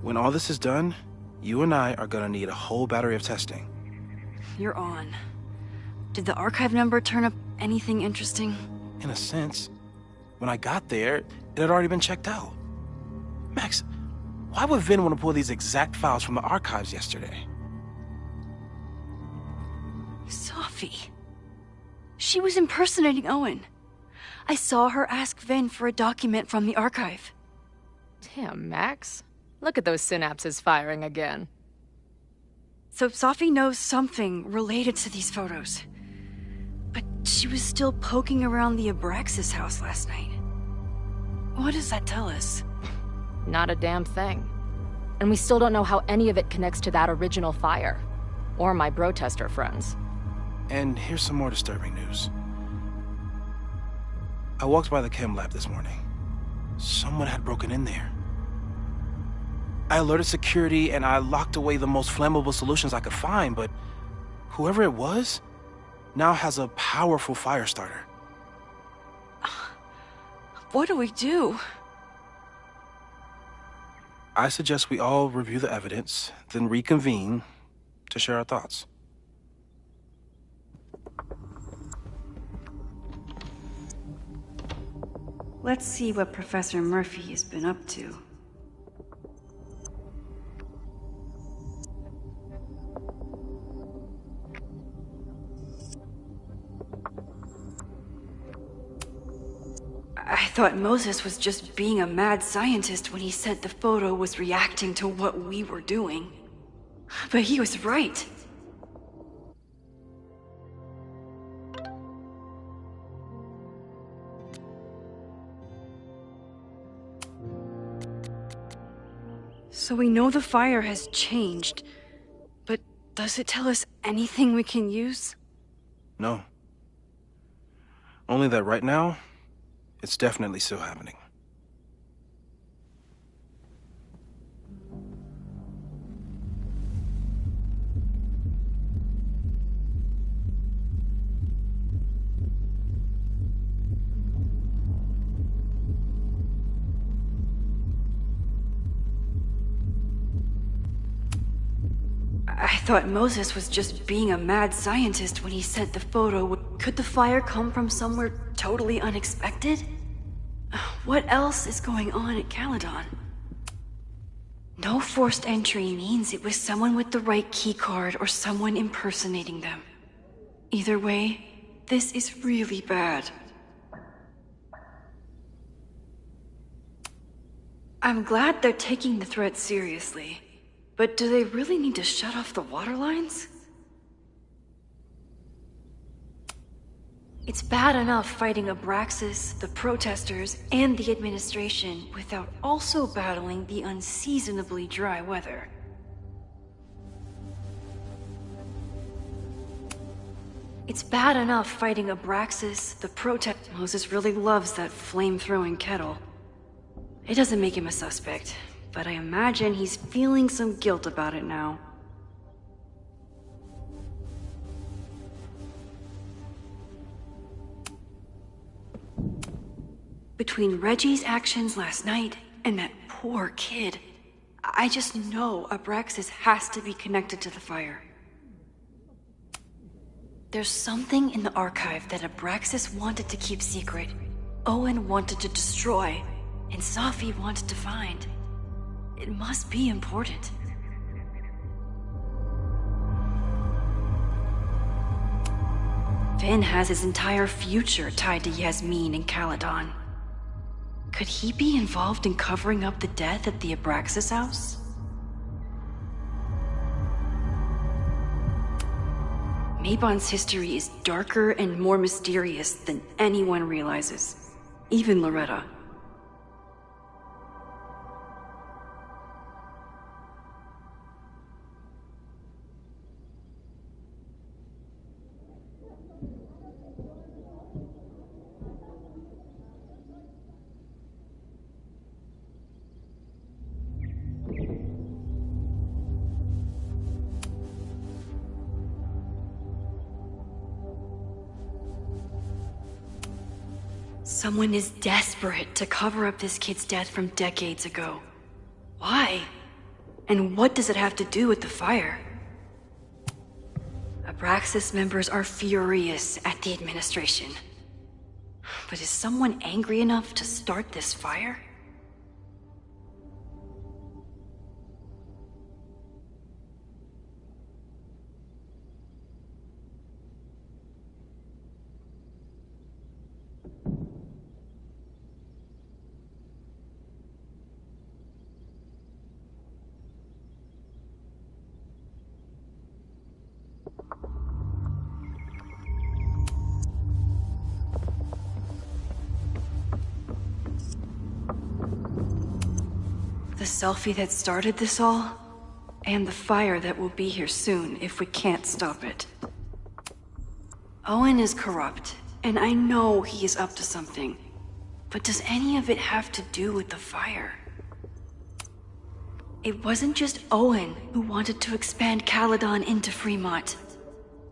When all this is done, you and I are gonna need a whole battery of testing. You're on. Did the archive number turn up anything interesting? In a sense, when I got there, it had already been checked out. Max, why would Vin want to pull these exact files from the archives yesterday? Sophie. She was impersonating Owen. I saw her ask Vin for a document from the archive. Damn, Max. Look at those synapses firing again. So Sophie knows something related to these photos. But she was still poking around the Abraxas house last night. What does that tell us? Not a damn thing. And we still don't know how any of it connects to that original fire. Or my bro-tester friends. And here's some more disturbing news. I walked by the chem lab this morning. Someone had broken in there. I alerted security and I locked away the most flammable solutions I could find, but whoever it was now has a powerful fire starter. What do we do? I suggest we all review the evidence, then reconvene to share our thoughts. Let's see what Professor Murphy has been up to. I thought Moses was just being a mad scientist when he said the photo was reacting to what we were doing. But he was right. So we know the fire has changed, but does it tell us anything we can use? No. Only that right now, it's definitely still happening. I thought Moses was just being a mad scientist when he said the photo would... Could the fire come from somewhere totally unexpected? What else is going on at Caledon? No forced entry means it was someone with the right keycard or someone impersonating them. Either way, this is really bad. I'm glad they're taking the threat seriously. But do they really need to shut off the water lines? It's bad enough fighting Abraxas, the protesters, and the administration without also battling the unseasonably dry weather. It's bad enough fighting Abraxas, the protest... Moses really loves that flame-throwing kettle. It doesn't make him a suspect. But I imagine he's feeling some guilt about it now. Between Reggie's actions last night and that poor kid, I just know Abraxas has to be connected to the fire. There's something in the archive that Abraxas wanted to keep secret, Owen wanted to destroy, and Sophie wanted to find. It must be important. Vin has his entire future tied to Yasmin and Caledon. Could he be involved in covering up the death at the Abraxas house? Mabon's history is darker and more mysterious than anyone realizes. Even Loretta. Someone is desperate to cover up this kid's death from decades ago. Why? And what does it have to do with the fire? Abraxas members are furious at the administration. But is someone angry enough to start this fire? The selfie that started this all, and the fire that will be here soon if we can't stop it. Owen is corrupt, and I know he is up to something. But does any of it have to do with the fire? It wasn't just Owen who wanted to expand Caledon into Fremont.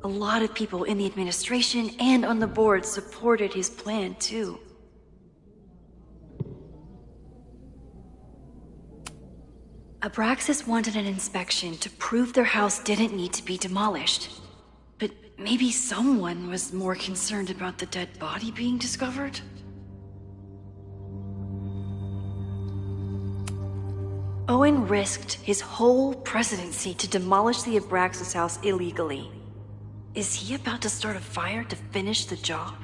A lot of people in the administration and on the board supported his plan too. Abraxas wanted an inspection to prove their house didn't need to be demolished. But maybe someone was more concerned about the dead body being discovered? Owen risked his whole presidency to demolish the Abraxas house illegally. Is he about to start a fire to finish the job?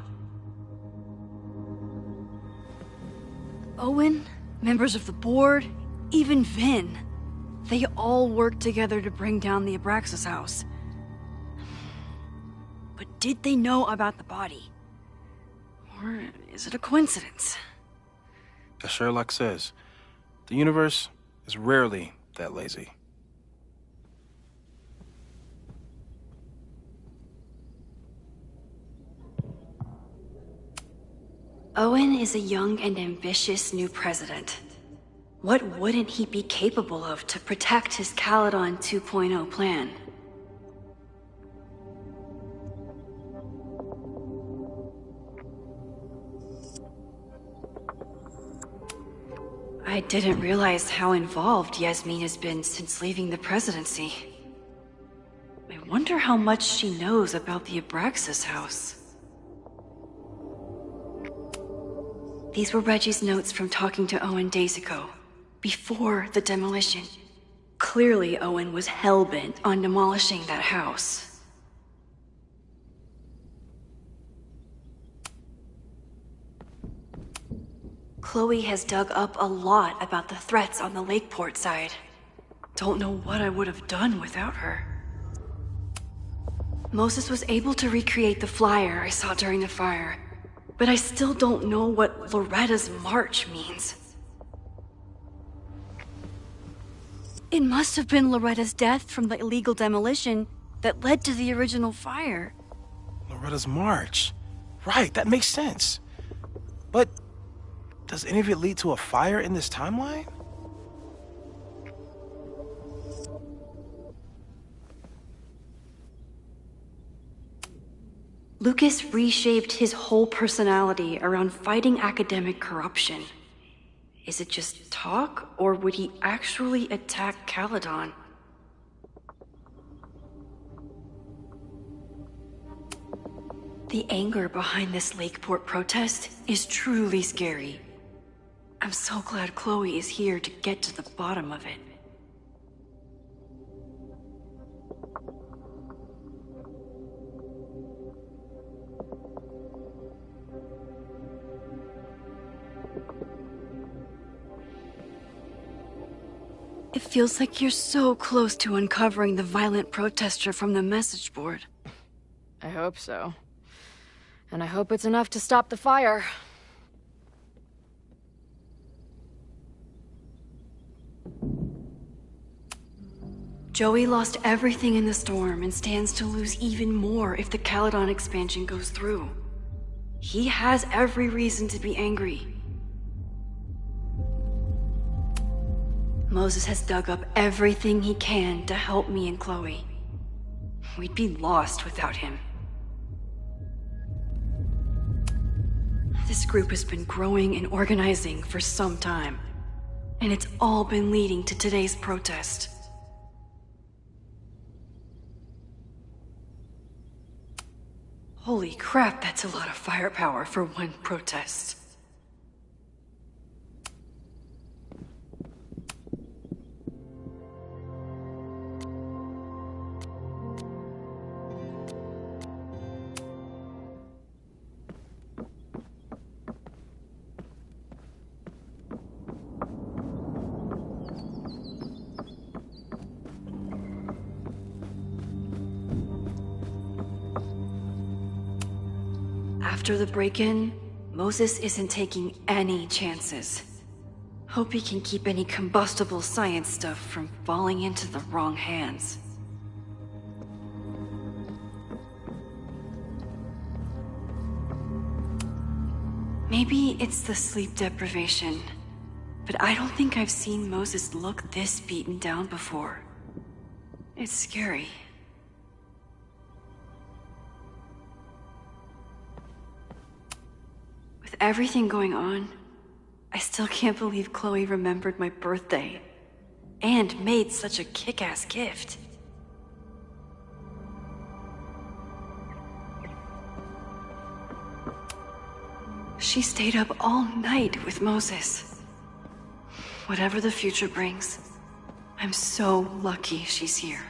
Owen, members of the board, even Vin. They all worked together to bring down the Abraxas house. But did they know about the body? Or is it a coincidence? As Sherlock says, the universe is rarely that lazy. Owen is a young and ambitious new president. What wouldn't he be capable of to protect his Caledon 2.0 plan? I didn't realize how involved Yasmin has been since leaving the presidency. I wonder how much she knows about the Abraxas house. These were Reggie's notes from talking to Owen days ago, before the demolition. Clearly, Owen was hell-bent on demolishing that house. Chloe has dug up a lot about the threats on the Lakeport side. Don't know what I would have done without her. Moses was able to recreate the flyer I saw during the fire, but I still don't know what Loretta's march means. It must have been Loretta's death from the illegal demolition that led to the original fire. Loretta's march. Right, that makes sense. But does any of it lead to a fire in this timeline? Lucas reshaped his whole personality around fighting academic corruption. Is it just talk, or would he actually attack Caledon? The anger behind this Lakeport protest is truly scary. I'm so glad Chloe is here to get to the bottom of it. It feels like you're so close to uncovering the violent protester from the message board. I hope so. And I hope it's enough to stop the fire. Joey lost everything in the storm and stands to lose even more if the Caledon expansion goes through. He has every reason to be angry. Moses has dug up everything he can to help me and Chloe. We'd be lost without him. This group has been growing and organizing for some time, and it's all been leading to today's protest. Holy crap, that's a lot of firepower for one protest. After the break-in, Moses isn't taking any chances. Hope he can keep any combustible science stuff from falling into the wrong hands. Maybe it's the sleep deprivation, but I don't think I've seen Moses look this beaten down before. It's scary. With everything going on, I still can't believe Chloe remembered my birthday and made such a kick-ass gift. She stayed up all night with Moses. Whatever the future brings, I'm so lucky she's here.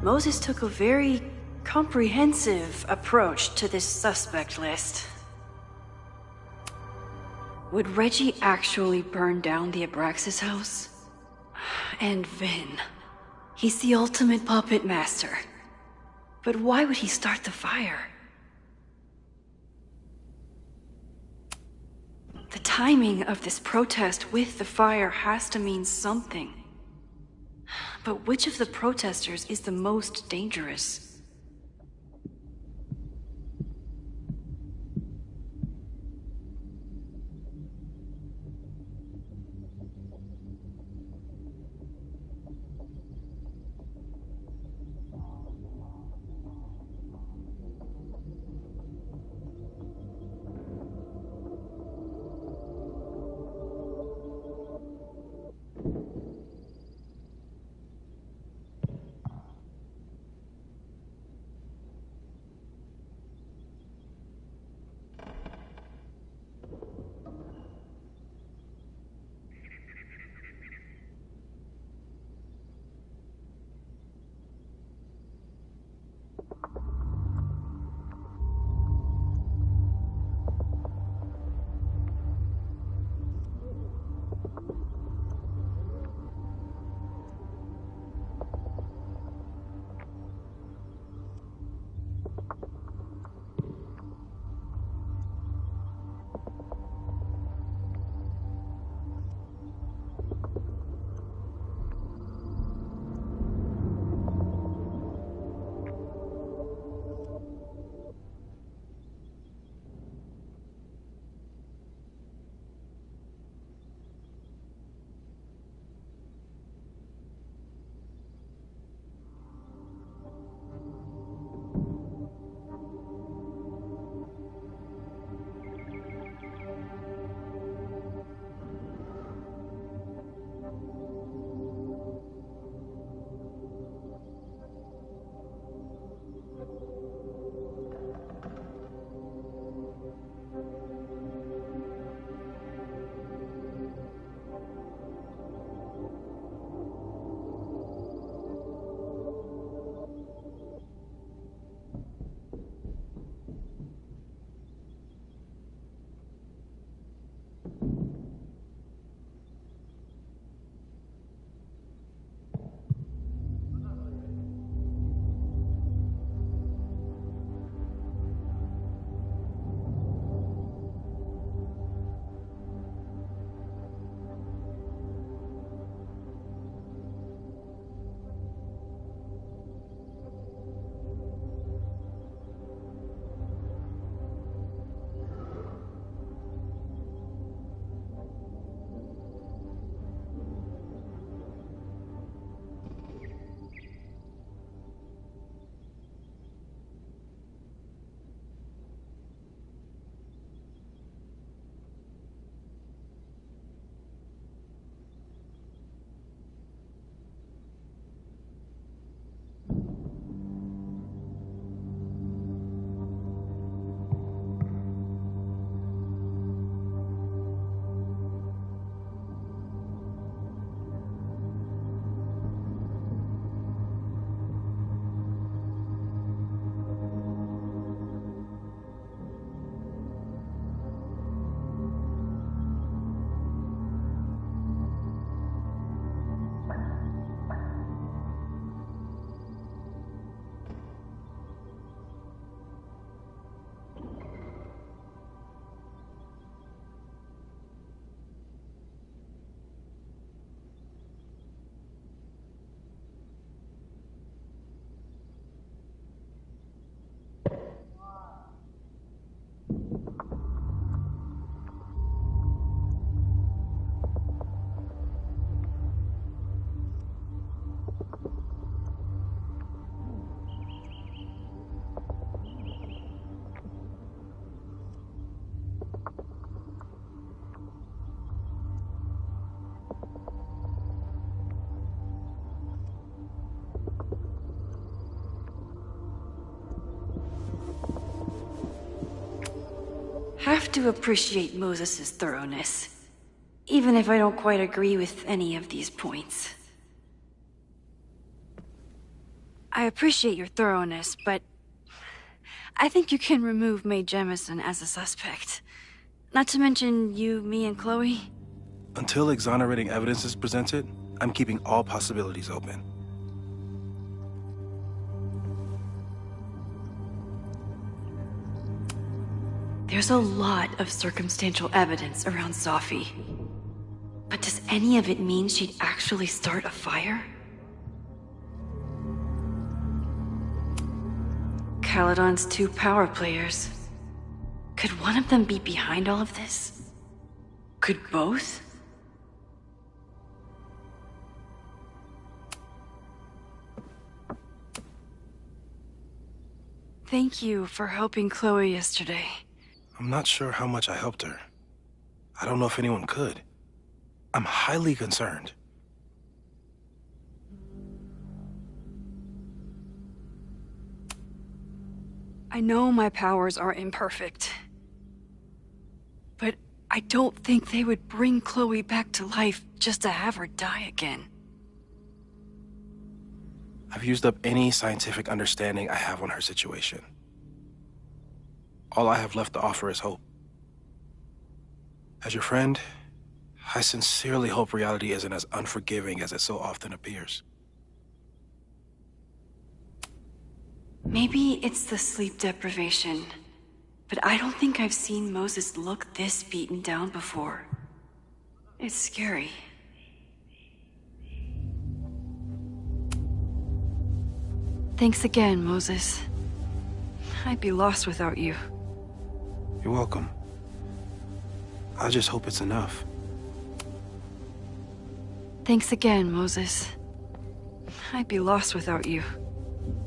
Moses took a very comprehensive approach to this suspect list. Would Reggie actually burn down the Abraxas house? And Vin. He's the ultimate puppet master. But why would he start the fire? The timing of this protest with the fire has to mean something. But which of the protesters is the most dangerous? have to appreciate Moses' thoroughness, even if I don't quite agree with any of these points. I appreciate your thoroughness, but I think you can remove Mae Jemison as a suspect. Not to mention you, me, and Chloe. Until exonerating evidence is presented, I'm keeping all possibilities open. There's a lot of circumstantial evidence around Safi. But does any of it mean she'd actually start a fire? Caledon's 2 power players. Could one of them be behind all of this? Could both? Thank you for helping Chloe yesterday. I'm not sure how much I helped her. I don't know if anyone could. I'm highly concerned. I know my powers are imperfect. But I don't think they would bring Chloe back to life just to have her die again. I've used up any scientific understanding I have on her situation. All I have left to offer is hope. As your friend, I sincerely hope reality isn't as unforgiving as it so often appears. Maybe it's the sleep deprivation, but I don't think I've seen Moses look this beaten down before. It's scary. Thanks again, Moses. I'd be lost without you. You're welcome. I just hope it's enough. Thanks again, Moses. I'd be lost without you.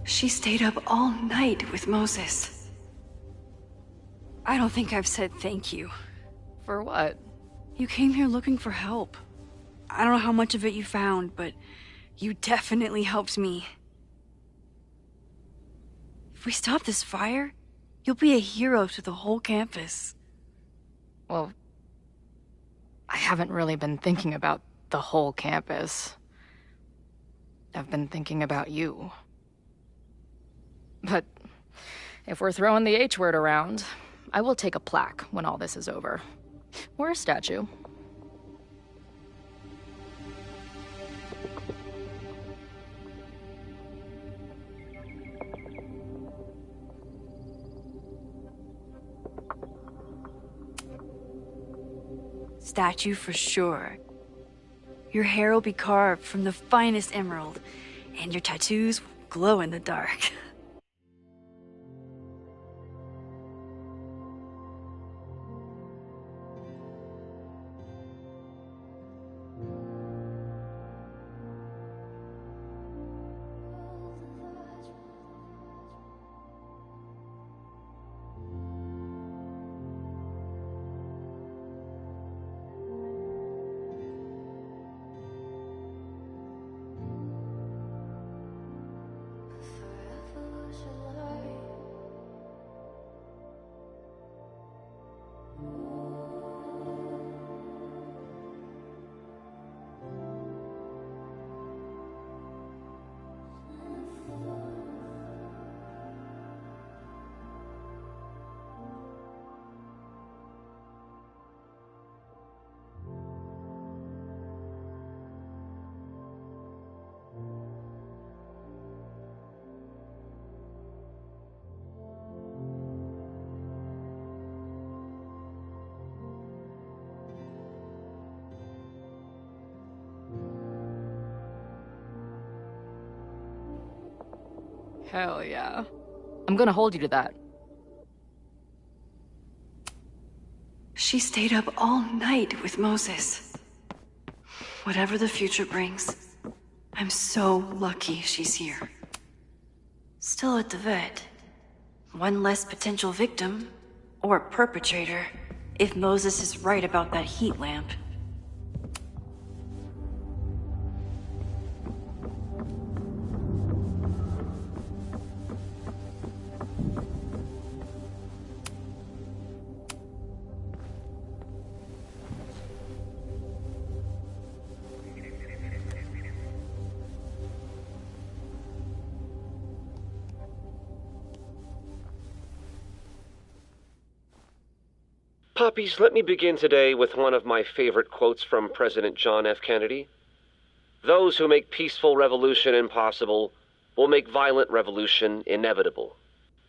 She stayed up all night with Moses. I don't think I've said thank you. For what? You came here looking for help. I don't know how much of it you found, but you definitely helped me. If we stop this fire, you'll be a hero to the whole campus. Well, I haven't really been thinking about the whole campus. I've been thinking about you. But if we're throwing the H word around, I will take a plaque when all this is over. Or a statue. Statue for sure. Your hair will be carved from the finest emerald, and your tattoos will glow in the dark. Hell yeah. I'm gonna hold you to that. She stayed up all night with Moses. Whatever the future brings, I'm so lucky she's here. Still at the vet. One less potential victim, or perpetrator, if Moses is right about that heat lamp. Poppies, let me begin today with one of my favorite quotes from President John F. Kennedy. "Those who make peaceful revolution impossible will make violent revolution inevitable."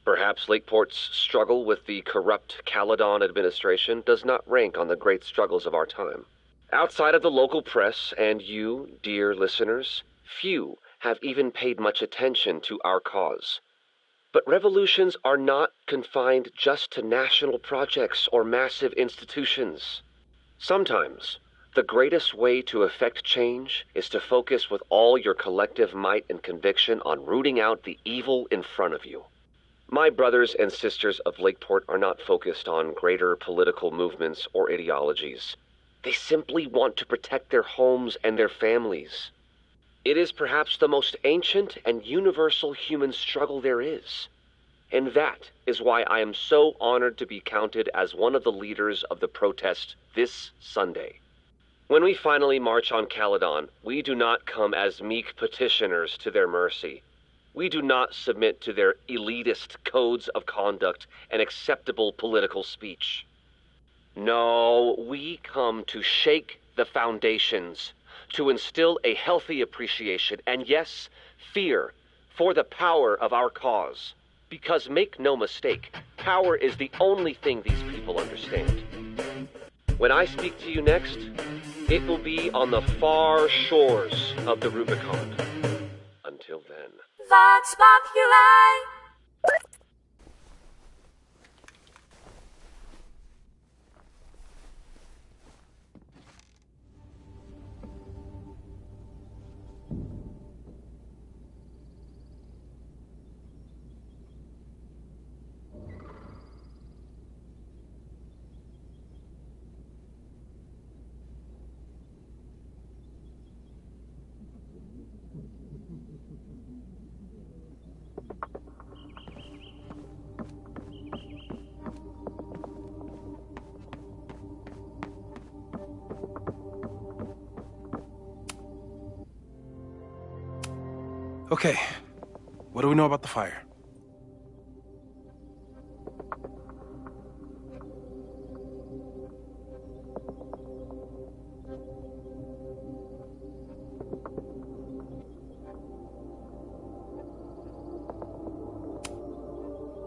Perhaps Lakeport's struggle with the corrupt Caledon administration does not rank on the great struggles of our time. Outside of the local press and you, dear listeners, few have even paid much attention to our cause. But revolutions are not confined just to national projects or massive institutions. Sometimes, the greatest way to effect change is to focus with all your collective might and conviction on rooting out the evil in front of you. My brothers and sisters of Lakeport are not focused on greater political movements or ideologies. They simply want to protect their homes and their families. It is perhaps the most ancient and universal human struggle there is. And that is why I am so honored to be counted as one of the leaders of the protest this Sunday. When we finally march on Caledon, we do not come as meek petitioners to their mercy. We do not submit to their elitist codes of conduct and acceptable political speech. No, we come to shake the foundations, to instill a healthy appreciation, and yes, fear, for the power of our cause. Because make no mistake, power is the only thing these people understand. When I speak to you next, it will be on the far shores of the Rubicon. Until then. Vox Populi! Okay, what do we know about the fire?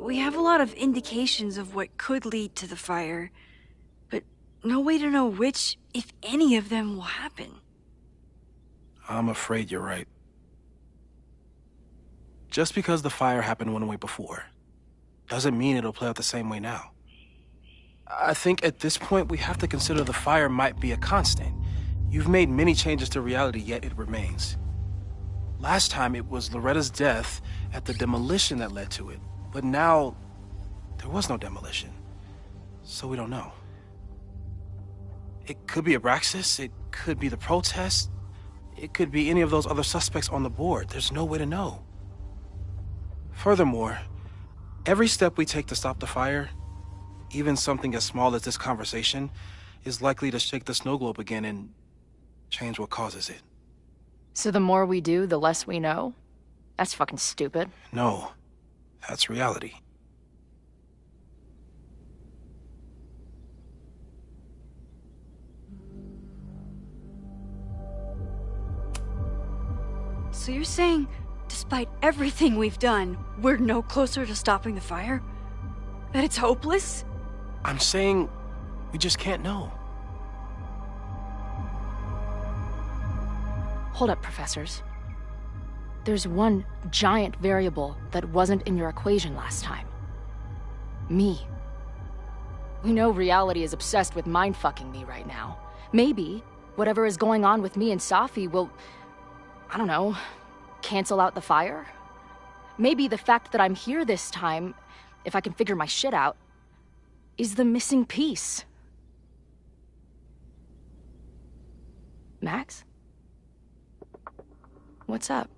We have a lot of indications of what could lead to the fire, but no way to know which, if any of them, will happen. I'm afraid you're right. Just because the fire happened one way before, doesn't mean it'll play out the same way now. I think at this point we have to consider the fire might be a constant. You've made many changes to reality, yet it remains. Last time it was Loretta's death at the demolition that led to it, but now there was no demolition, so we don't know. It could be Abraxas, it could be the protest, it could be any of those other suspects on the board. There's no way to know. Furthermore, every step we take to stop the fire, even something as small as this conversation, is likely to shake the snow globe again and change what causes it. So the more we do, the less we know? That's fucking stupid. No, that's reality. So you're saying, despite everything we've done, we're no closer to stopping the fire? That it's hopeless? I'm saying we just can't know. Hold up, professors. There's one giant variable that wasn't in your equation last time. Me. We know reality is obsessed with mind-fucking me right now. Maybe whatever is going on with me and Safi will, I don't know, cancel out the fire? Maybe the fact that I'm here this time, if I can figure my shit out, is the missing piece. Max? What's up?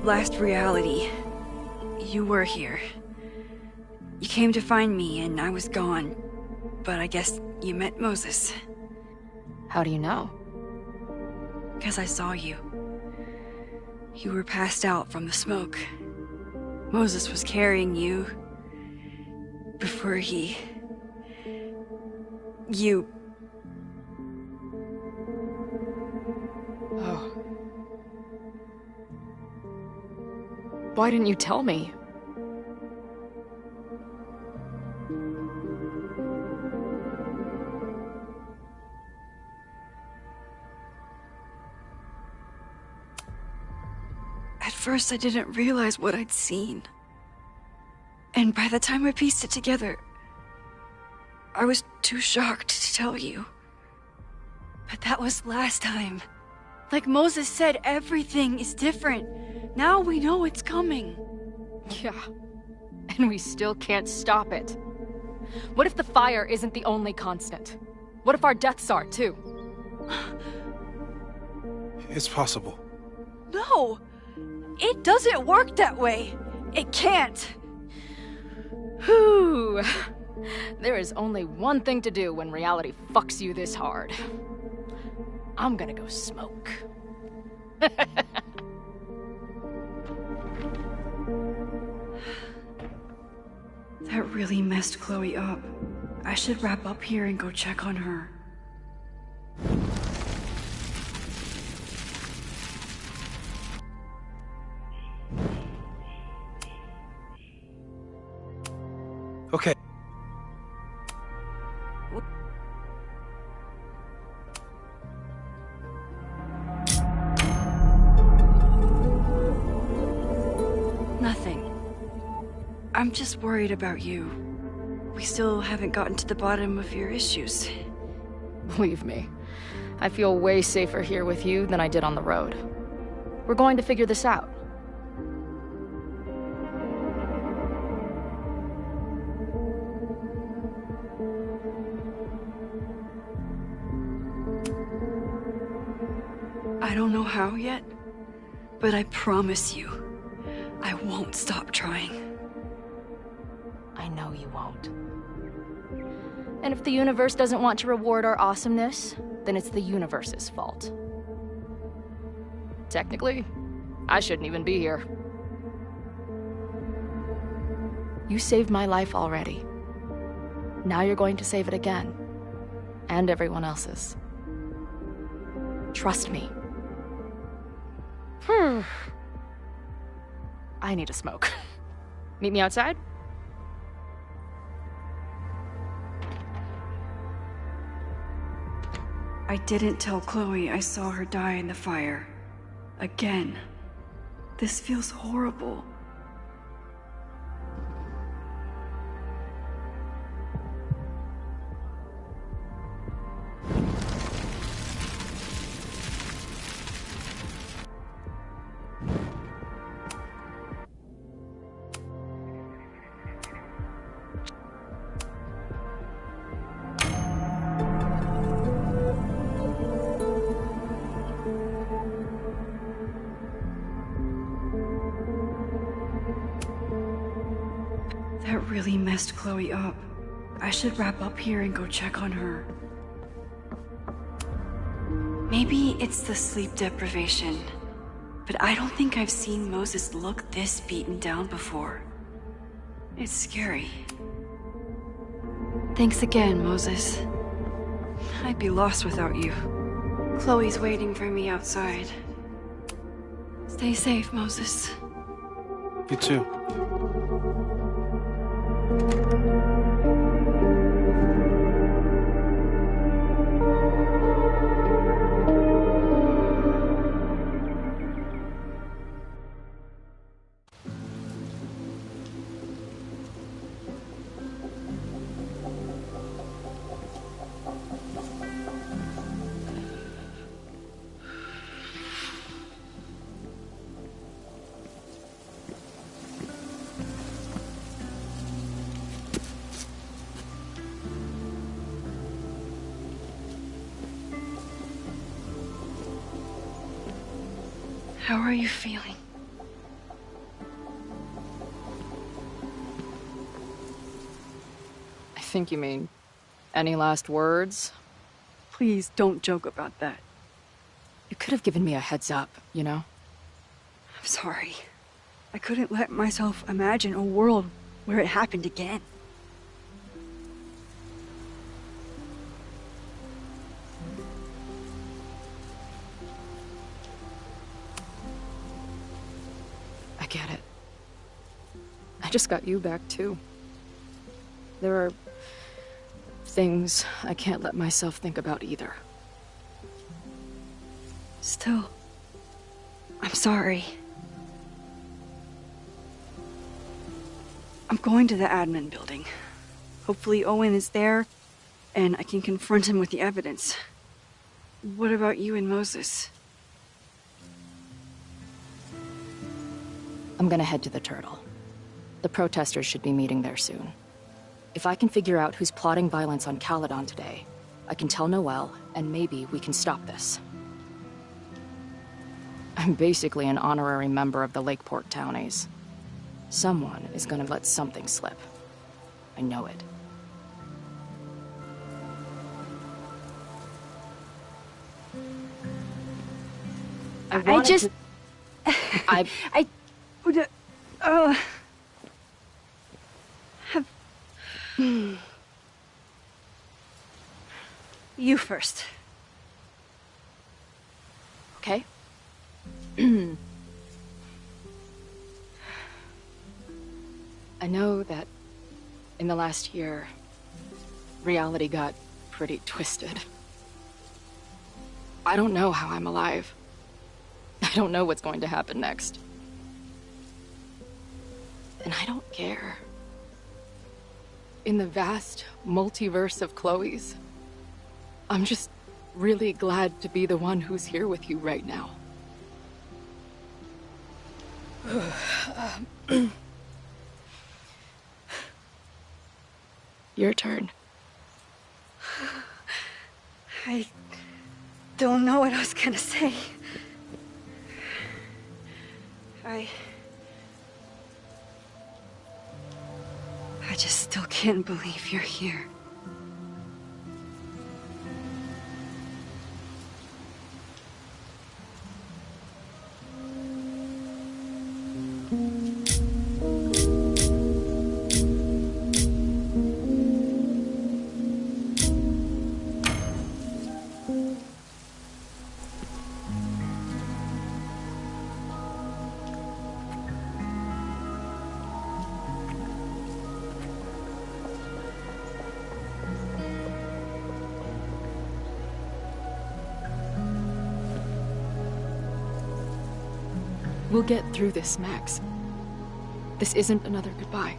Last reality, you were here. You came to find me and I was gone, but I guess you met Moses. How do you know? Because I saw you. You were passed out from the smoke. Moses was carrying you before you... Oh. Why didn't you tell me? At first, I didn't realize what I'd seen. And by the time I pieced it together, I was too shocked to tell you. But that was last time. Like Moses said, everything is different. Now we know it's coming. Yeah. And we still can't stop it. What if the fire isn't the only constant? What if our deaths are, too? It's possible. No! It doesn't work that way! It can't! Whew. There is only one thing to do when reality fucks you this hard. I'm gonna go smoke. That really messed Chloe up. I should wrap up here and go check on her. Okay. Nothing. I'm just worried about you. We still haven't gotten to the bottom of your issues. Believe me, I feel way safer here with you than I did on the road. We're going to figure this out. I don't know how yet, but I promise you, I won't stop trying. I know you won't. And if the universe doesn't want to reward our awesomeness, then it's the universe's fault. Technically, I shouldn't even be here. You saved my life already. Now you're going to save it again. And everyone else's. Trust me. I need a smoke. Meet me outside? I didn't tell Chloe I saw her die in the fire. Again. This feels horrible. That really messed Chloe up. I should wrap up here and go check on her. Maybe it's the sleep deprivation, but I don't think I've seen Moses look this beaten down before. It's scary. Thanks again, Moses. I'd be lost without you. Chloe's waiting for me outside. Stay safe, Moses. You too. How are you feeling? I think you mean, any last words? Please don't joke about that. You could have given me a heads up, you know? I'm sorry. I couldn't let myself imagine a world where it happened again. I get it. I just got you back, too. There are things I can't let myself think about either. Still, I'm sorry. I'm going to the admin building. Hopefully Owen is there, and I can confront him with the evidence. What about you and Moses? I'm gonna head to the Turtle. The protesters should be meeting there soon. If I can figure out who's plotting violence on Caledon today, I can tell Noelle, and maybe we can stop this. I'm basically an honorary member of the Lakeport Townies. Someone is gonna let something slip. I know it. I just... I would... have... You first. Okay. I know that in the last year, reality got pretty twisted. I don't know how I'm alive. I don't know what's going to happen next. And I don't care. In the vast multiverse of Chloe's, I'm just really glad to be the one who's here with you right now. Your turn. I don't know what I was gonna say. I just still can't believe you're here. We'll get through this, Max. This isn't another goodbye.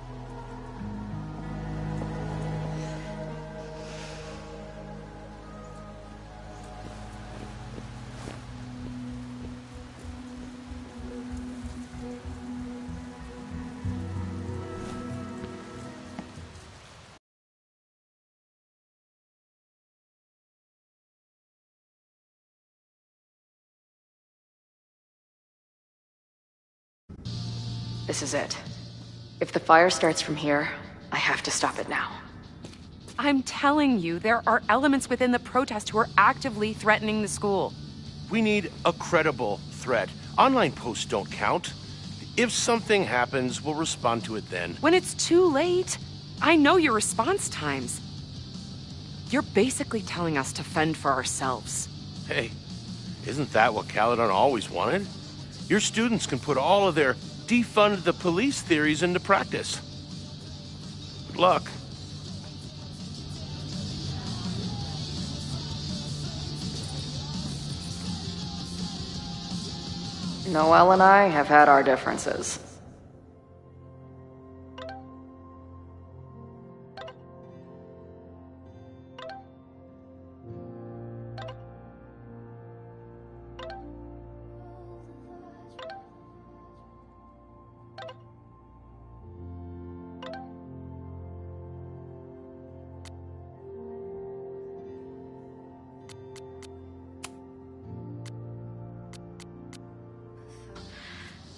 This is it. If the fire starts from here, I have to stop it now. I'm telling you, there are elements within the protest who are actively threatening the school. We need a credible threat. Online posts don't count. If something happens, we'll respond to it then. When it's too late, I know your response times. You're basically telling us to fend for ourselves. Hey, isn't that what Caledon always wanted? Your students can put all of their defund the police theories into practice. Good luck. Noelle and I have had our differences.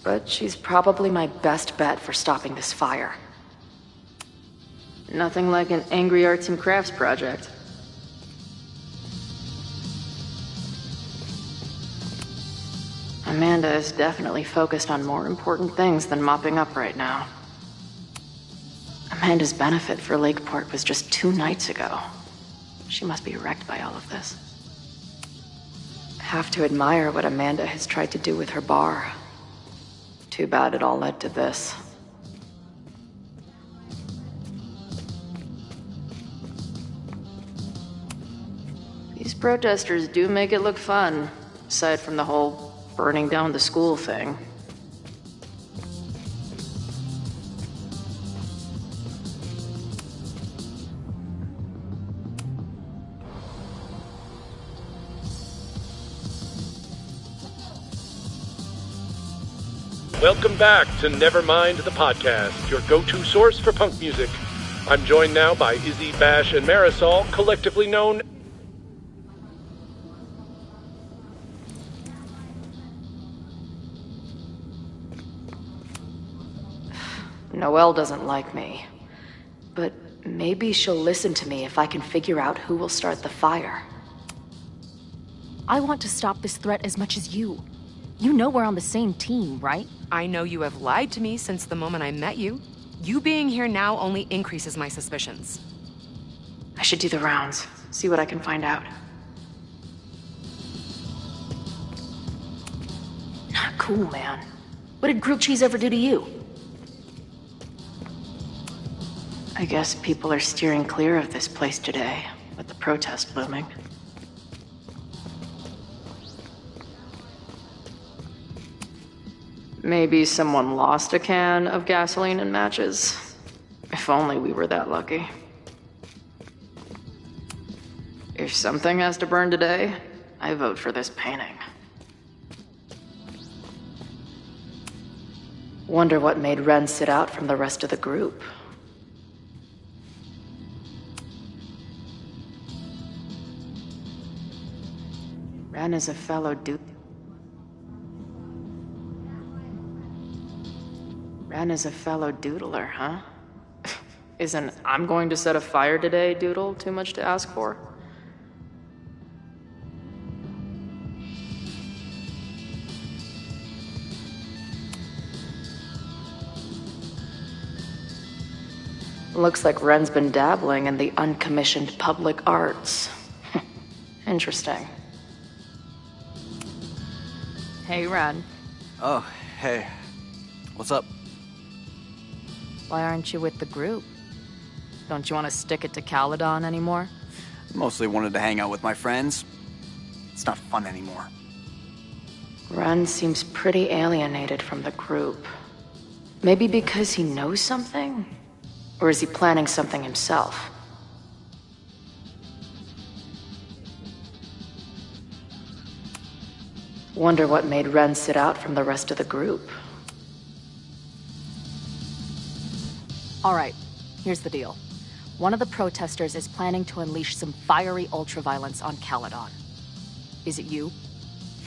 but she's probably my best bet for stopping this fire. Nothing like an angry arts and crafts project. Amanda is definitely focused on more important things than mopping up right now. Amanda's benefit for Lakeport was just 2 nights ago. She must be wrecked by all of this. Have to admire what Amanda has tried to do with her bar. Too bad it all led to this. These protesters do make it look fun, aside from the whole burning down the school thing. Welcome back to Nevermind the Podcast, your go-to source for punk music. I'm joined now by Izzy, Bash, and Marisol, collectively known... Noelle doesn't like me. But maybe she'll listen to me if I can figure out who will start the fire. I want to stop this threat as much as you. You know we're on the same team, right? I know you have lied to me since the moment I met you. You being here now only increases my suspicions. I should do the rounds, see what I can find out. Not cool, man. What did grilled cheese ever do to you? I guess people are steering clear of this place today, with the protest looming. Maybe someone lost a can of gasoline and matches. If only we were that lucky. If something has to burn today, I vote for this painting. Wonder what made Ren sit out from the rest of the group. Ren is a fellow doodler, huh? Isn't "I'm going to set a fire today" doodle too much to ask for? Looks like Ren's been dabbling in the uncommissioned public arts. Interesting. Hey, Ren. Oh, hey. What's up? Why aren't you with the group? Don't you want to stick it to Caledon anymore? Mostly wanted to hang out with my friends. It's not fun anymore. Ren seems pretty alienated from the group. Maybe because he knows something? Or is he planning something himself? Wonder what made Ren sit out from the rest of the group. All right, here's the deal. One of the protesters is planning to unleash some fiery ultraviolence on Caledon. Is it you?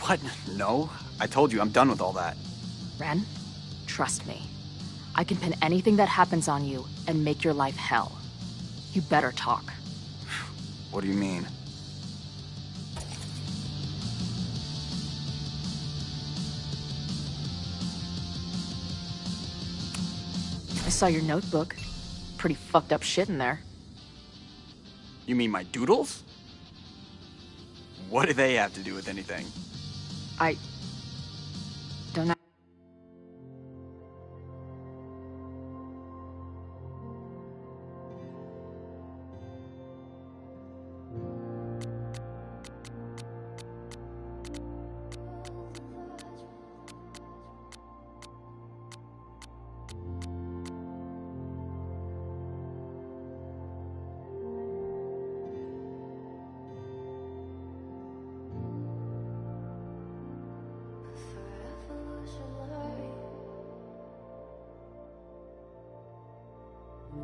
What? No. I told you, I'm done with all that. Ren, trust me. I can pin anything that happens on you and make your life hell. You better talk. What do you mean? I saw your notebook. Pretty fucked up shit in there. You mean my doodles? What do they have to do with anything? I don't know.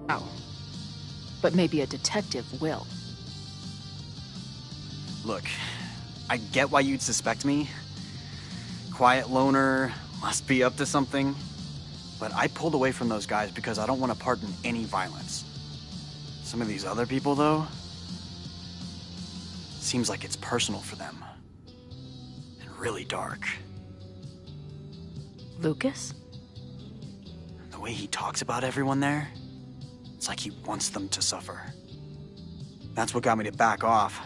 Oh. But maybe a detective will. Look, I get why you'd suspect me. Quiet loner, Must be up to something. But I pulled away from those guys because I don't want to part in any violence. Some of these other people, though, seems like it's personal for them. And really dark. Lucas? The way he talks about everyone there, it's like he wants them to suffer. That's what got me to back off.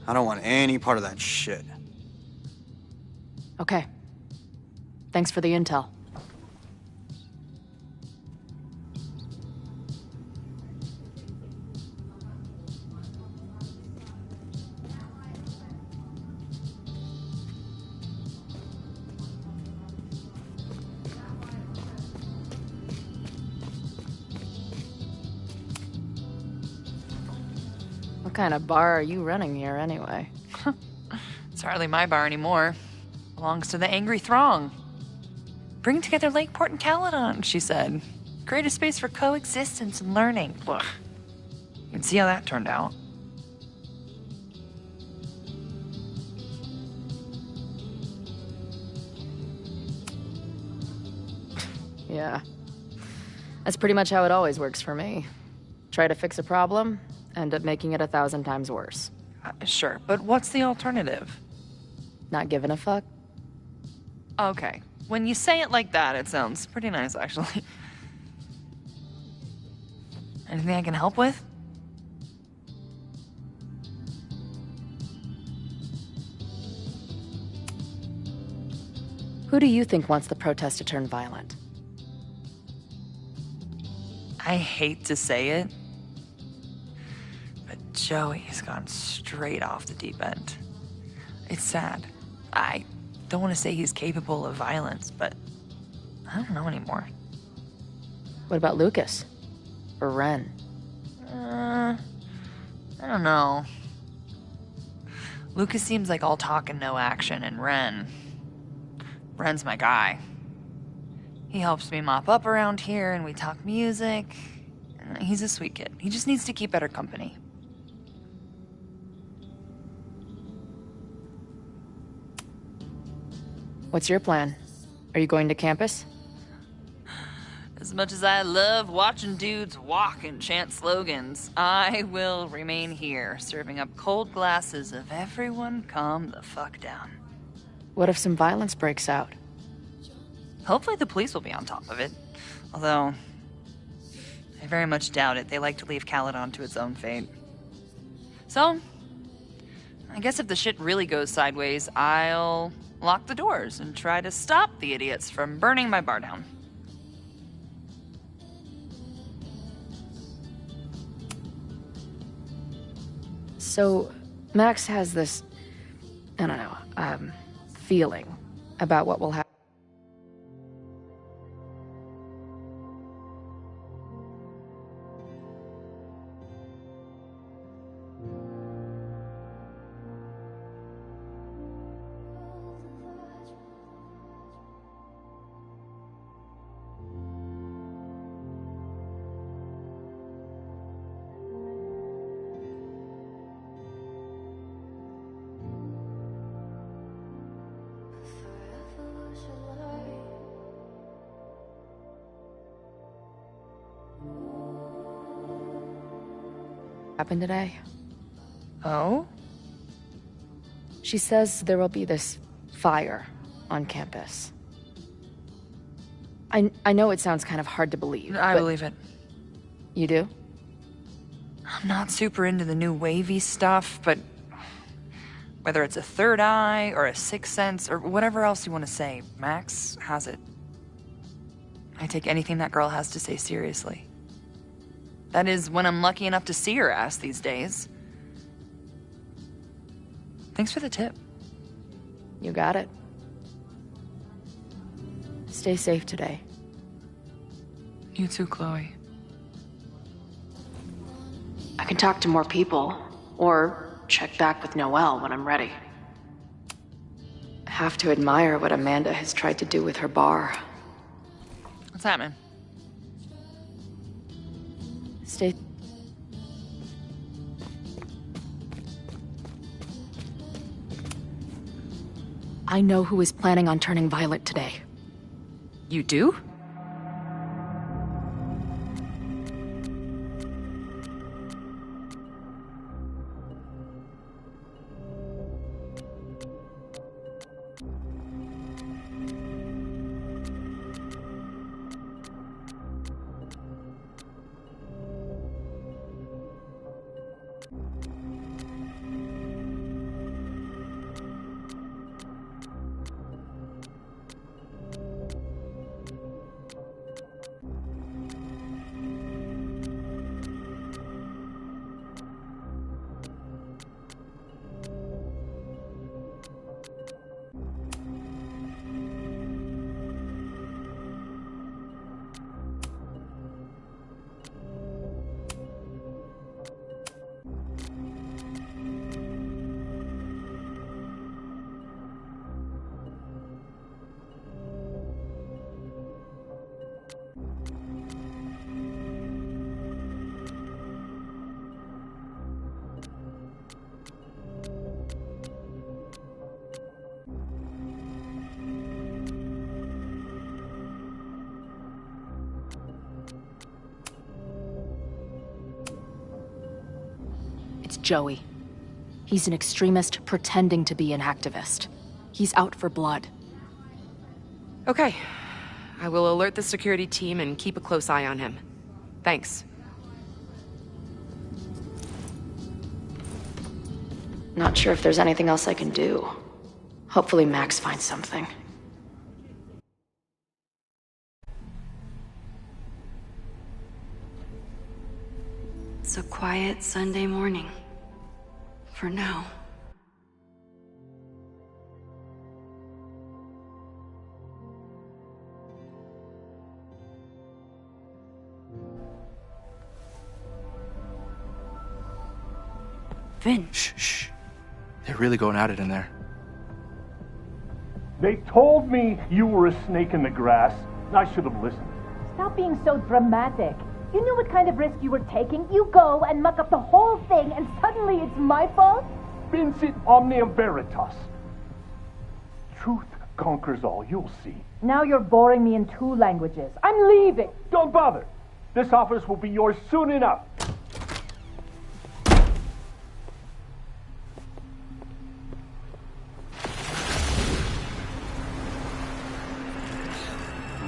I don't want any part of that shit. Okay. Thanks for the intel. What kind of bar are you running here, anyway? It's hardly my bar anymore. Belongs to the Angry Throng. Bring together Lakeport and Caledon, she said. Create a space for coexistence and learning. Ugh. You can see how that turned out. Yeah. That's pretty much how it always works for me. Try to fix a problem, end up making it 1,000 times worse. Sure, but what's the alternative? Not giving a fuck? Okay. When you say it like that, it sounds pretty nice, actually. Anything I can help with? Who do you think wants the protest to turn violent? I hate to say it, but Joey has gone straight off the deep end. It's sad. I don't want to say he's capable of violence, but I don't know anymore. What about Lucas? Or Ren? I don't know. Lucas seems like all talk and no action, and Ren's my guy. He helps me mop up around here, and we talk music. He's a sweet kid. He just needs to keep better company. What's your plan? Are you going to campus? As much as I love watching dudes walk and chant slogans, I will remain here, serving up cold glasses of everyone calm the fuck down. What if some violence breaks out? Hopefully the police will be on top of it. Although, I very much doubt it. They like to leave Caledon to its own fate. So, I guess if the shit really goes sideways, I'll lock the doors and try to stop the idiots from burning my bar down. So, Max has this, I don't know, feeling about what will happen. Happened today. Oh? She says there will be this fire on campus. I know it sounds kind of hard to believe. I believe it. You do? I'm not super into the new wavy stuff, but whether it's a third eye or a sixth sense or whatever else you want to say, Max has it. I take anything that girl has to say seriously. That is, when I'm lucky enough to see her ass these days. Thanks for the tip. You got it. Stay safe today. You too, Chloe. I can talk to more people, or check back with Noelle when I'm ready. I have to admire what Amanda has tried to do with her bar. What's happening? Stay... I know who is planning on turning violent today. You do? Joey. He's an extremist pretending to be an activist. He's out for blood. Okay. I will alert the security team and keep a close eye on him. Thanks. Not sure if there's anything else I can do. Hopefully Max finds something. It's a quiet Sunday morning. For now. Vin. Shh. They're really going at it in there. They told me you were a snake in the grass. I should have listened. Stop being so dramatic. You knew what kind of risk you were taking. You go and muck up the whole thing, and suddenly it's my fault? Vincit omnium veritas. Truth conquers all, you'll see. Now you're boring me in 2 languages. I'm leaving. Don't bother. This office will be yours soon enough.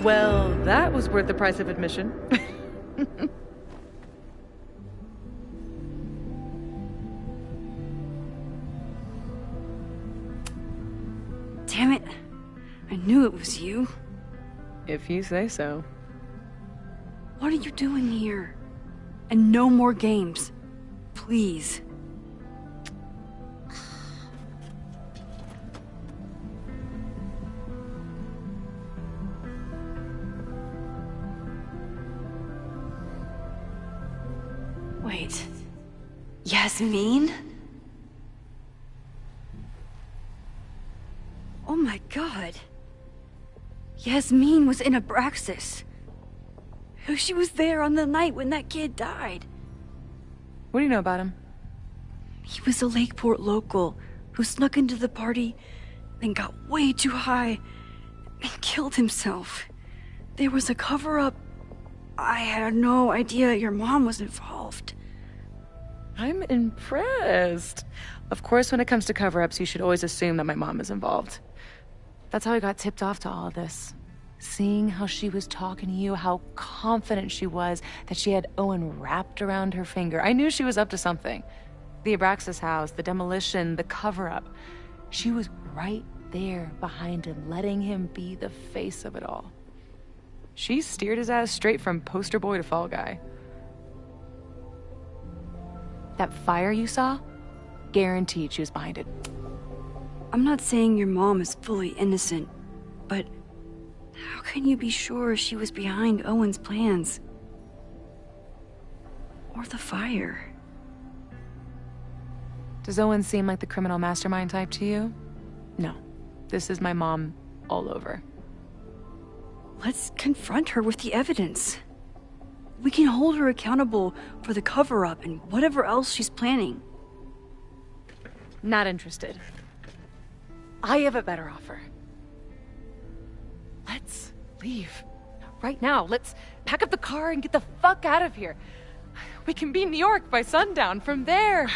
Well, that was worth the price of admission. Damn it. I knew it was you. If you say so. What are you doing here? And no more games. Please. Wait. Yasmin? Oh my god. Yasmin was in Abraxas. She was there on the night when that kid died. What do you know about him? He was a Lakeport local who snuck into the party, then got way too high and killed himself. There was a cover-up. I had no idea your mom was involved. I'm impressed. Of course, when it comes to cover-ups, you should always assume that my mom is involved. That's how I got tipped off to all this. Seeing how she was talking to you, how confident she was that she had Owen wrapped around her finger. I knew she was up to something. The Abraxas house, the demolition, the cover-up. She was right there behind him, letting him be the face of it all. She steered his ass straight from poster boy to fall guy. That fire you saw? Guaranteed she was behind it. I'm not saying your mom is fully innocent, but how can you be sure she was behind Owen's plans? Or the fire? Does Owen seem like the criminal mastermind type to you? No. This is my mom all over. Let's confront her with the evidence. We can hold her accountable for the cover-up and whatever else she's planning. Not interested. I have a better offer. Let's leave. Right now. Let's pack up the car and get the fuck out of here. We can be in New York by sundown. From there,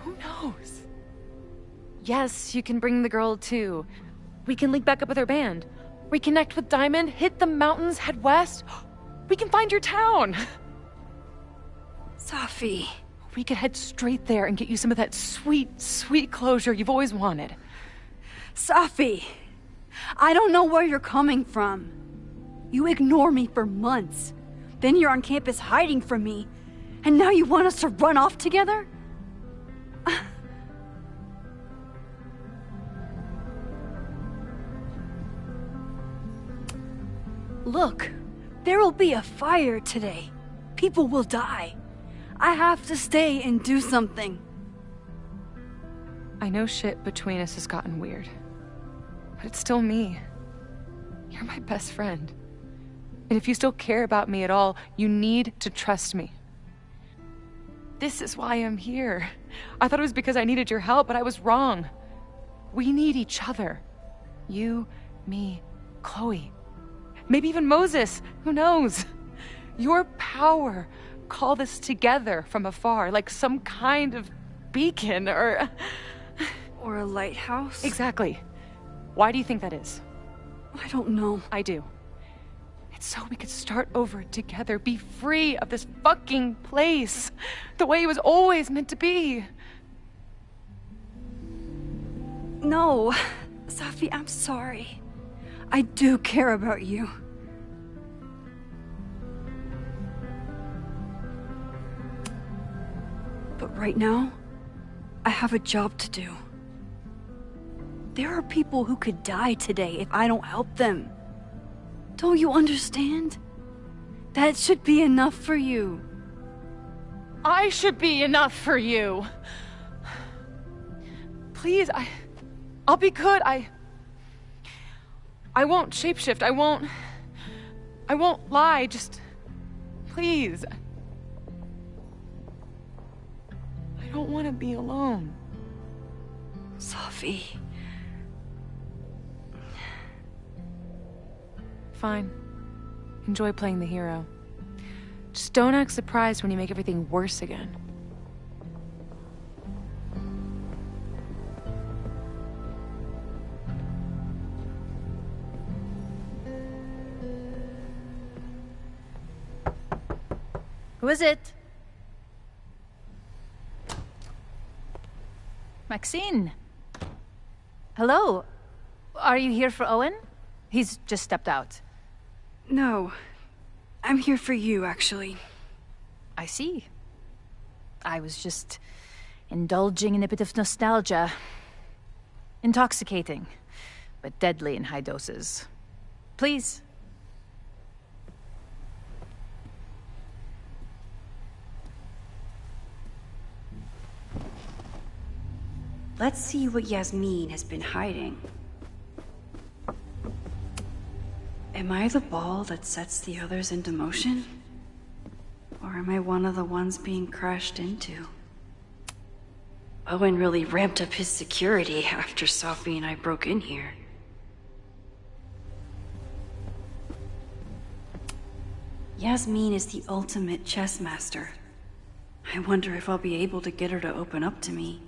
who knows? Yes, you can bring the girl too. We can link back up with her band. Reconnect with Diamond, hit the mountains, head west. We can find your town. Safi. We could head straight there and get you some of that sweet, sweet closure you've always wanted. Safi, I don't know where you're coming from. You ignore me for months. Then you're on campus hiding from me. And now you want us to run off together? Look, there will be a fire today. People will die. I have to stay and do something. I know shit between us has gotten weird. But it's still me. You're my best friend. And if you still care about me at all, you need to trust me. This is why I'm here. I thought it was because I needed your help, but I was wrong. We need each other. You, me, Chloe. Maybe even Moses. Who knows? Your power called us together from afar, like some kind of beacon or a lighthouse? Exactly. Why do you think that is? I don't know. I do. It's so we could start over together, be free of this fucking place, the way it was always meant to be. No, Safi, I'm sorry. I do care about you. But right now, I have a job to do. There are people who could die today if I don't help them. Don't you understand? That should be enough for you. I should be enough for you. Please, I'll be good. I won't shapeshift. I won't lie. Just please. I don't want to be alone. Safi. Fine. Enjoy playing the hero. Just don't act surprised when you make everything worse again. Who is it? Maxine. Hello. Are you here for Owen? He's just stepped out. No. I'm here for you, actually. I see. I was just indulging in a bit of nostalgia. Intoxicating, but deadly in high doses. Please. Let's see what Yasmin has been hiding. Am I the ball that sets the others into motion? Or am I one of the ones being crashed into? Owen really ramped up his security after Safi and I broke in here. Yasmin is the ultimate chess master. I wonder if I'll be able to get her to open up to me.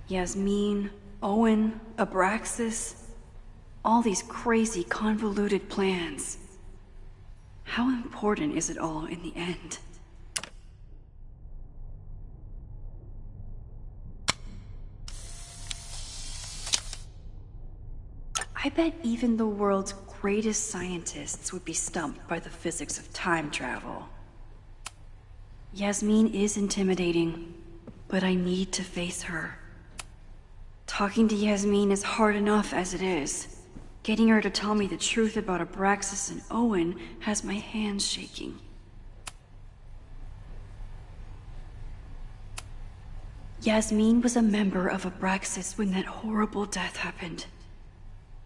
Yasmin, Owen, Abraxas, all these crazy, convoluted plans. How important is it all in the end? I bet even the world's greatest scientists would be stumped by the physics of time travel. Yasmin is intimidating, but I need to face her. Talking to Yasmin is hard enough as it is. Getting her to tell me the truth about Abraxas and Owen has my hands shaking. Yasmin was a member of Abraxas when that horrible death happened.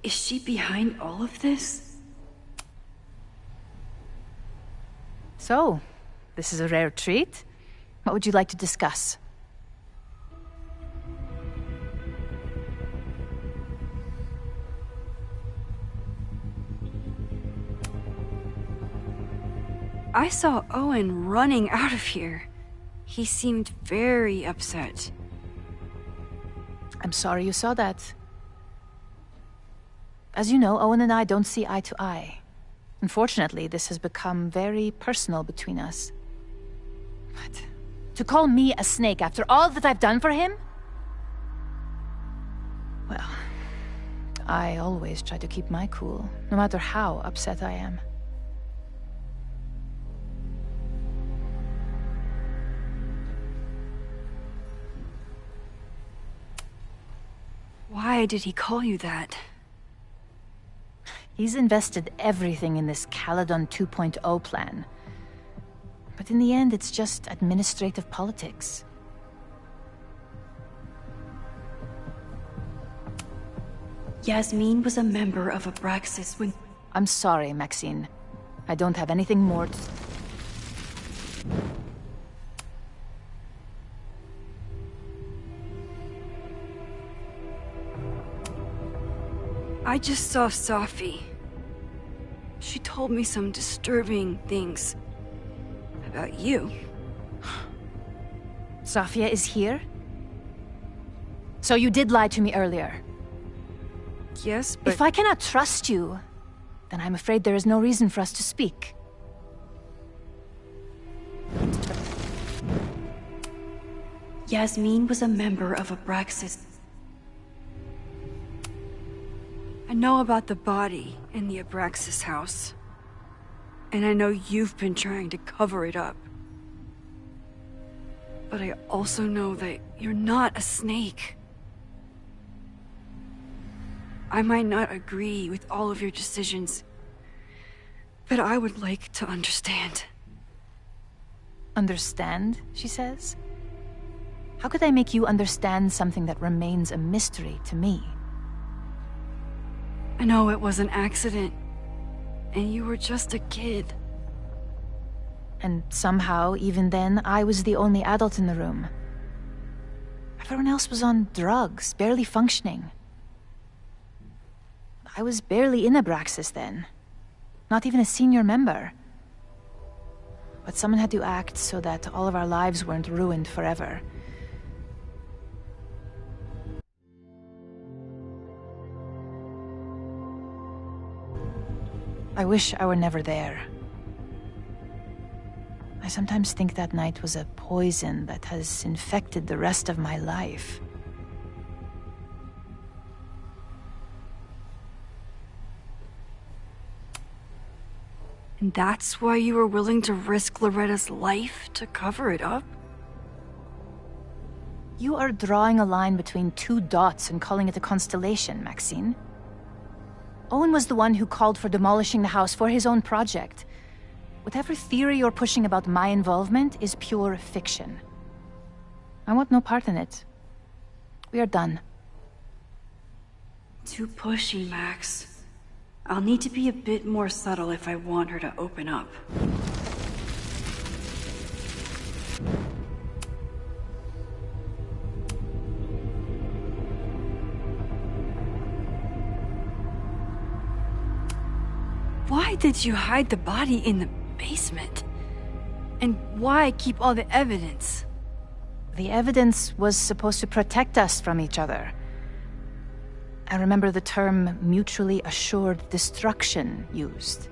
Is she behind all of this? So, this is a rare treat. What would you like to discuss? I saw Owen running out of here. He seemed very upset. I'm sorry you saw that. As you know, Owen and I don't see eye to eye. Unfortunately, this has become very personal between us. But to call me a snake after all that I've done for him? Well, I always try to keep my cool, no matter how upset I am. Why did he call you that? He's invested everything in this Caledon 2.0 plan. But in the end, it's just administrative politics. Yasmin was a member of Abraxas when... I'm sorry, Maxine. I don't have anything more to... I just saw Safi. She told me some disturbing things about you. Safia is here? So you did lie to me earlier? Yes, but... If I cannot trust you, then I'm afraid there is no reason for us to speak. Yasmin was a member of Abraxas. I know about the body in the Abraxas house. And I know you've been trying to cover it up. But I also know that you're not a snake. I might not agree with all of your decisions, but I would like to understand. Understand, she says? How could I make you understand something that remains a mystery to me? I know it was an accident, and you were just a kid. And somehow, even then, I was the only adult in the room. Everyone else was on drugs, barely functioning. I was barely in Abraxas then. Not even a senior member. But someone had to act so that all of our lives weren't ruined forever. I wish I were never there. I sometimes think that night was a poison that has infected the rest of my life. And that's why you were willing to risk Loretta's life to cover it up? You are drawing a line between two dots and calling it a constellation, Maxine. Owen was the one who called for demolishing the house for his own project. Whatever theory you're pushing about my involvement is pure fiction. I want no part in it. We are done. Too pushy, Max. I'll need to be a bit more subtle if I want her to open up. Why did you hide the body in the basement? And why keep all the evidence? The evidence was supposed to protect us from each other. I remember the term mutually assured destruction used.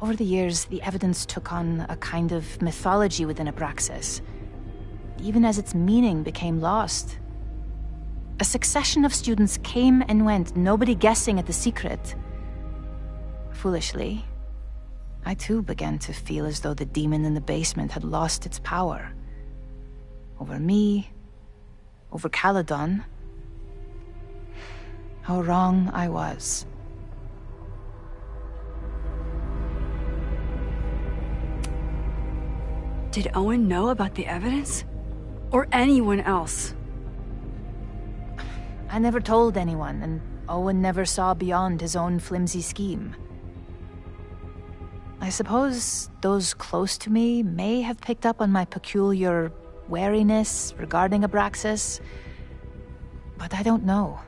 Over the years, the evidence took on a kind of mythology within Abraxas, even as its meaning became lost. A succession of students came and went, nobody guessing at the secret. Foolishly, I too began to feel as though the demon in the basement had lost its power. Over me, over Caledon. How wrong I was. Did Owen know about the evidence? Or anyone else. I never told anyone, and Owen never saw beyond his own flimsy scheme. I suppose those close to me may have picked up on my peculiar wariness regarding Abraxas, but I don't know.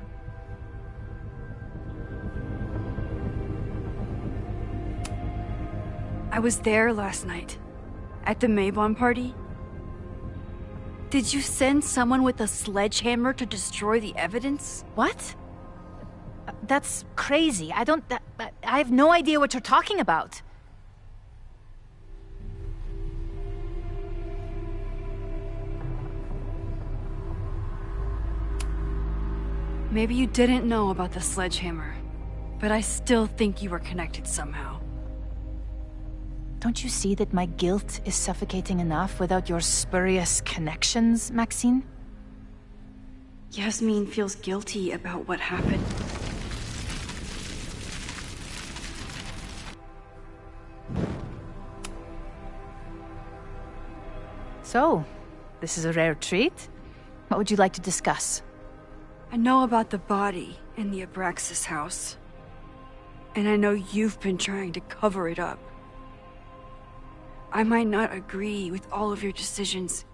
I was there last night, at the Maybon party. Did you send someone with a sledgehammer to destroy the evidence? What? That's crazy. I have no idea what you're talking about. Maybe you didn't know about the sledgehammer, but I still think you were connected somehow. Don't you see that my guilt is suffocating enough without your spurious connections, Maxine? Yasmin feels guilty about what happened. So, this is a rare treat. What would you like to discuss? I know about the body in the Abraxas house. And I know you've been trying to cover it up. I might not agree with all of your decisions,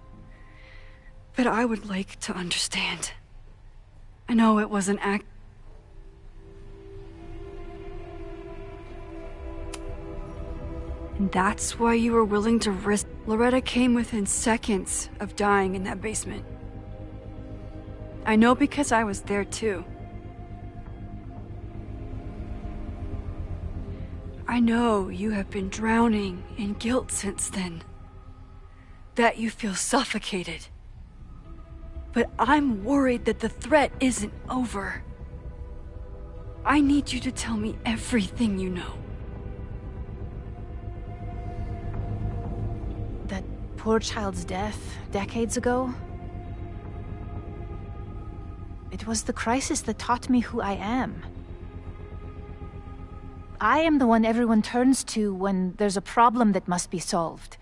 but I would like to understand. I know it was an act. And that's why you were willing to risk. Loretta came within seconds of dying in that basement. I know because I was there too. I know you have been drowning in guilt since then. That you feel suffocated. But I'm worried that the threat isn't over. I need you to tell me everything you know. That poor child's death decades ago? It was the crisis that taught me who I am. I am the one everyone turns to when there's a problem that must be solved.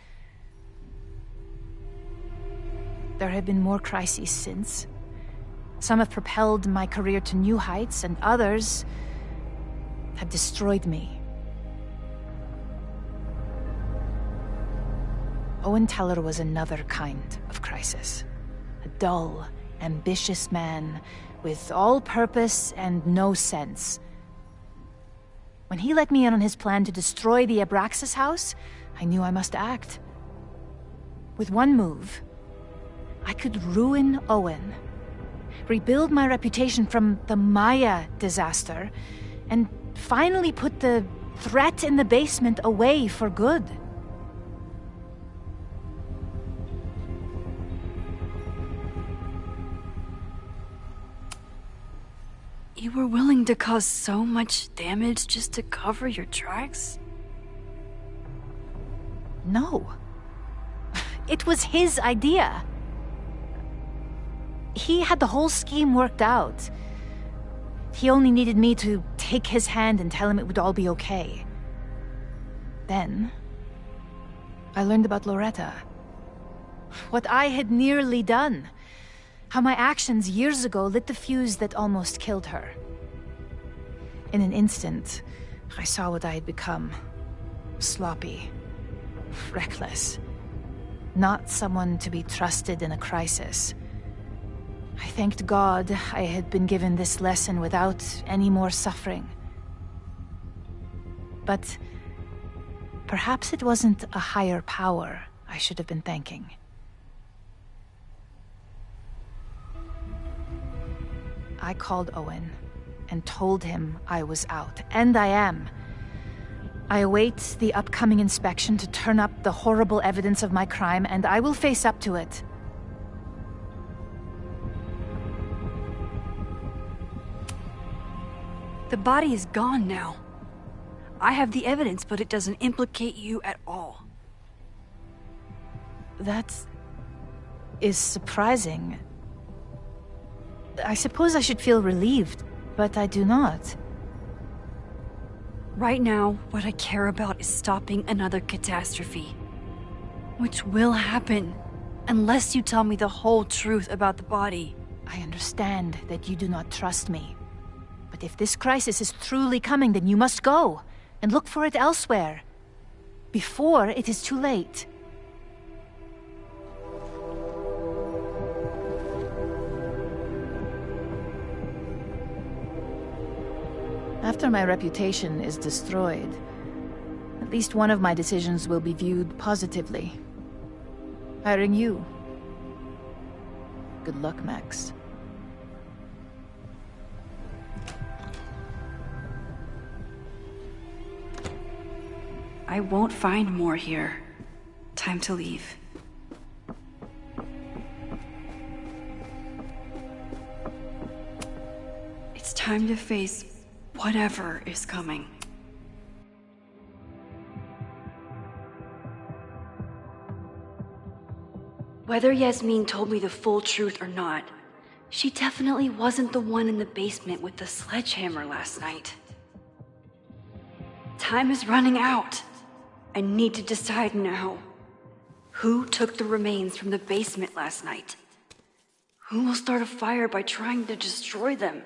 There have been more crises since. Some have propelled my career to new heights, and others have destroyed me. Owen Teller was another kind of crisis. A dull, ambitious man with all purpose and no sense. When he let me in on his plan to destroy the Abraxas house, I knew I must act. With one move, I could ruin Owen, rebuild my reputation from the Maya disaster, and finally put the threat in the basement away for good. You were willing to cause so much damage just to cover your tracks? No. It was his idea. He had the whole scheme worked out. He only needed me to take his hand and tell him it would all be okay. Then, I learned about Loretta. What I had nearly done. How my actions years ago lit the fuse that almost killed her. In an instant, I saw what I had become. Sloppy. Reckless. Not someone to be trusted in a crisis. I thanked God I had been given this lesson without any more suffering. But perhaps it wasn't a higher power I should have been thanking. I called Owen and told him I was out, and I am. I await the upcoming inspection to turn up the horrible evidence of my crime, and I will face up to it. The body is gone now. I have the evidence, but it doesn't implicate you at all. That is surprising. I suppose I should feel relieved, but I do not. Right now, what I care about is stopping another catastrophe. Which will happen. Unless you tell me the whole truth about the body. I understand that you do not trust me. But if this crisis is truly coming, then you must go and look for it elsewhere. Before it is too late. After my reputation is destroyed, at least one of my decisions will be viewed positively. Hiring you. Good luck, Max. I won't find more here. Time to leave. It's time to face whatever is coming. Whether Yasmin told me the full truth or not, she definitely wasn't the one in the basement with the sledgehammer last night. Time is running out. I need to decide now. Who took the remains from the basement last night? Who will start a fire by trying to destroy them?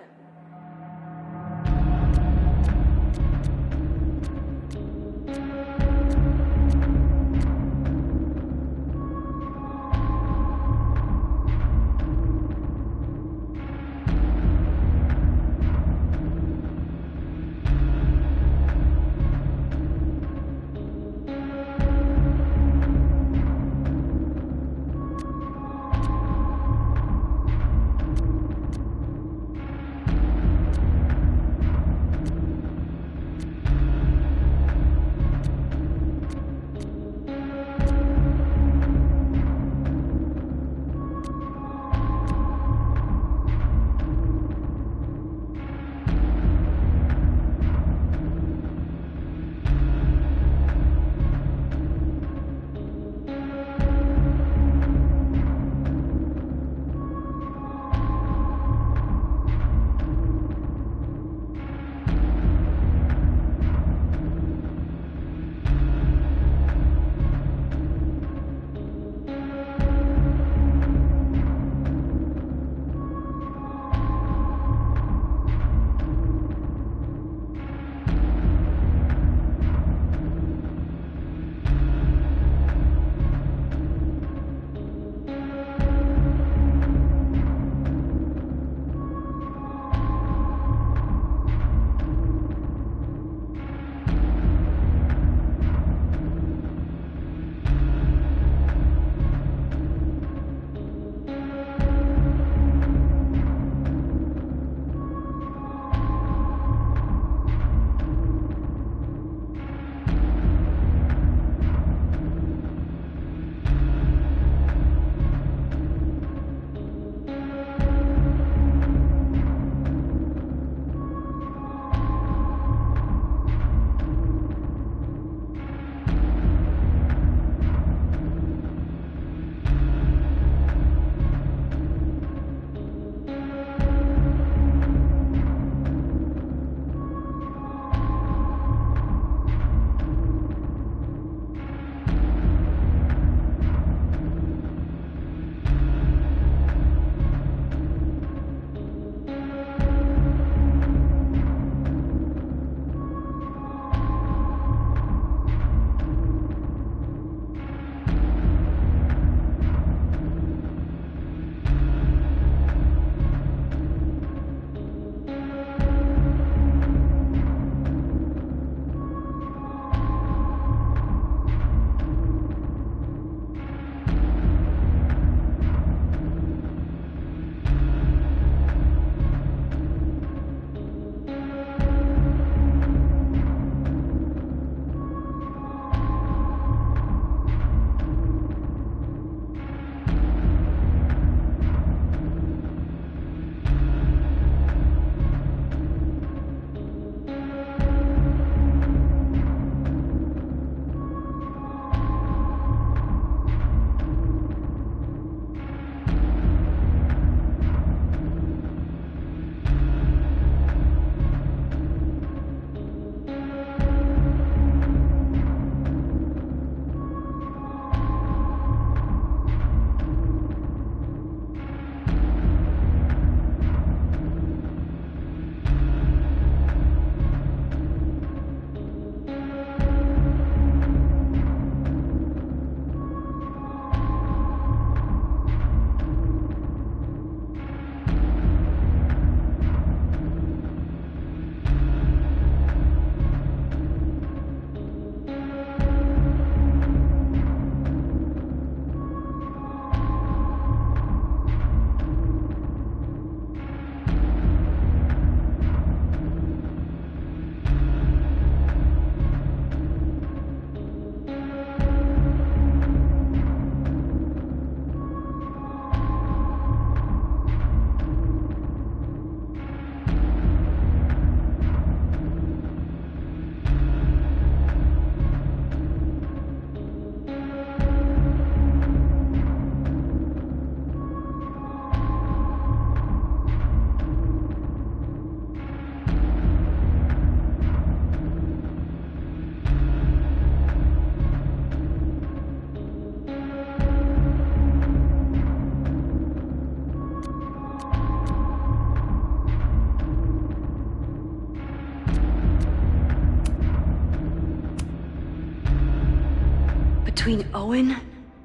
between Owen,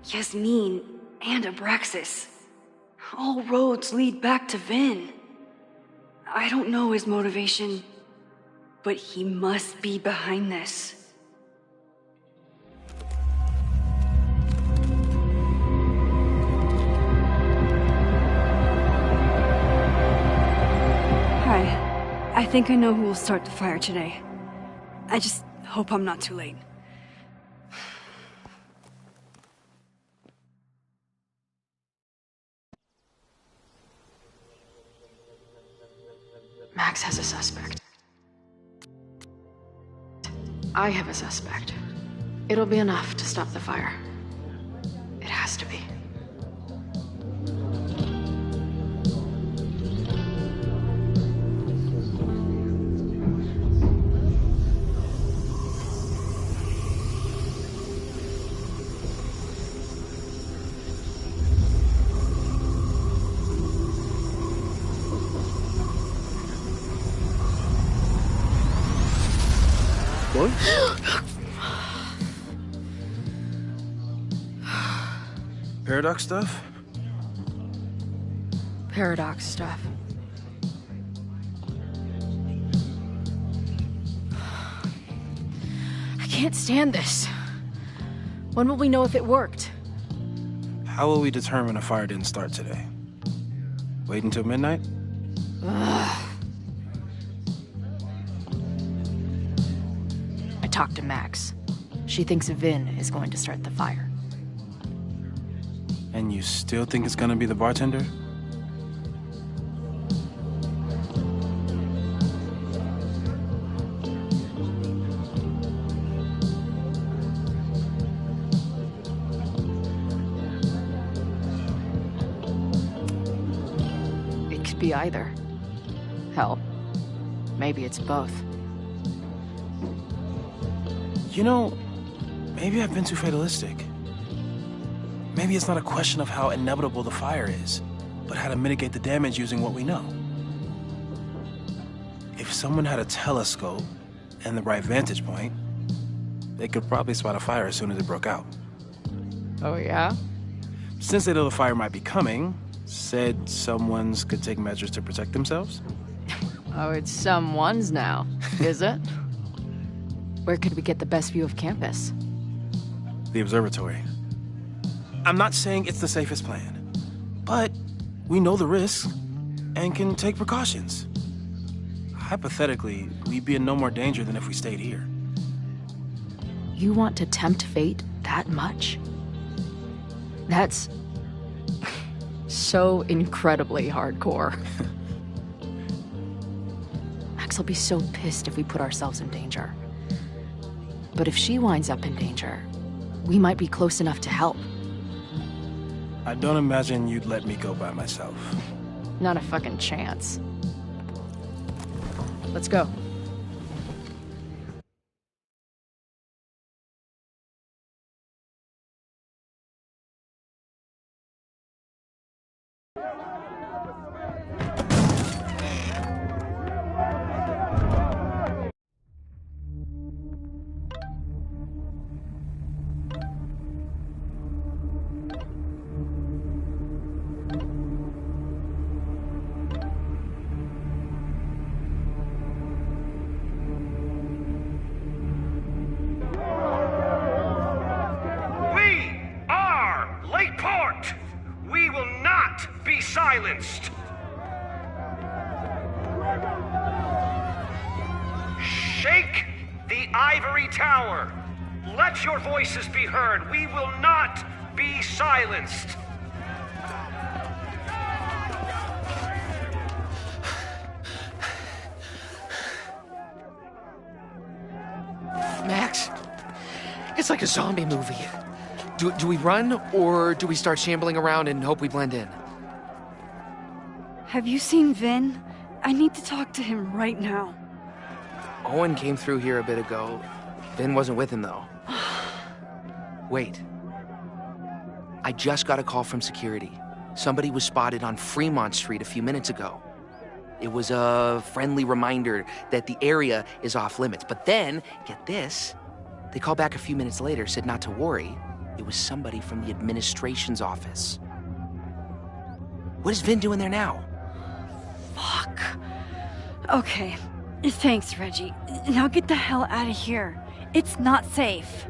Yasmin, and Abraxas. All roads lead back to Vin. I don't know his motivation, but he must be behind this. Hi. I think I know who will start the fire today. I just hope I'm not too late. Max has a suspect. I have a suspect. It'll be enough to stop the fire. It has to be. What? Paradox stuff? Paradox stuff. I can't stand this. When will we know if it worked? How will we determine a fire didn't start today? Wait until midnight? Ugh. I talked to Max. She thinks Vin is going to start the fire. And you still think it's gonna be the bartender? It could be either. Hell, maybe it's both. You know, maybe I've been too fatalistic. Maybe it's not a question of how inevitable the fire is, but how to mitigate the damage using what we know. If someone had a telescope and the right vantage point, they could probably spot a fire as soon as it broke out. Oh, yeah? Since they know the fire might be coming, said someone's could take measures to protect themselves? Oh, it's someone's now, is it? Where could we get the best view of campus? The observatory. I'm not saying it's the safest plan, but we know the risks and can take precautions. Hypothetically, we'd be in no more danger than if we stayed here. You want to tempt fate that much? That's so incredibly hardcore. Max will be so pissed if we put ourselves in danger. But if she winds up in danger, we might be close enough to help. I don't imagine you'd let me go by myself. Not a fucking chance. Let's go. Silenced. Shake the ivory tower. Let your voices be heard. We will not be silenced. Max, it's like a zombie movie. Do we run, or do we start shambling around and hope we blend in? Have you seen Vin? I need to talk to him right now. Owen came through here a bit ago. Vin wasn't with him, though. Wait. I just got a call from security. Somebody was spotted on Fremont Street a few minutes ago. It was a friendly reminder that the area is off limits. But then, get this, they called back a few minutes later, said not to worry. It was somebody from the administration's office. What is Vin doing there now? Fuck. Okay. Thanks, Reggie. Now get the hell out of here. It's not safe.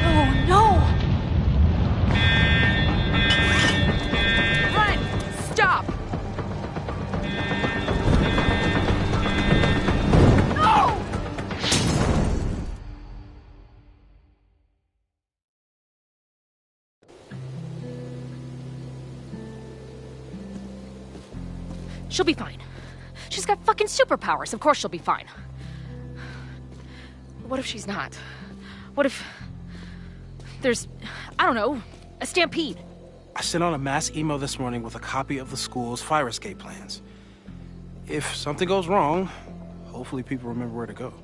Oh, no! Run! Stop! No! She'll be fine. She's got fucking superpowers. Of course she'll be fine. What if she's not? What if there's, I don't know, a stampede? I sent out a mass email this morning with a copy of the school's fire escape plans. If something goes wrong, hopefully people remember where to go.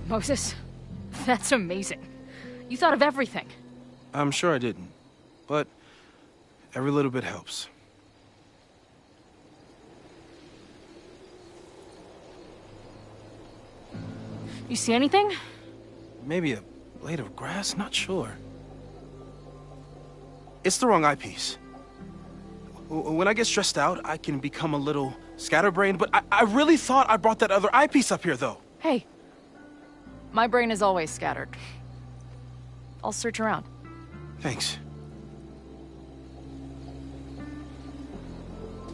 Moses, that's amazing. You thought of everything. I'm sure I didn't, but every little bit helps. You see anything? Maybe a blade of grass? Not sure. It's the wrong eyepiece. When I get stressed out, I can become a little scatterbrained, but I really thought I brought that other eyepiece up here, though. Hey, my brain is always scattered. I'll search around. Thanks.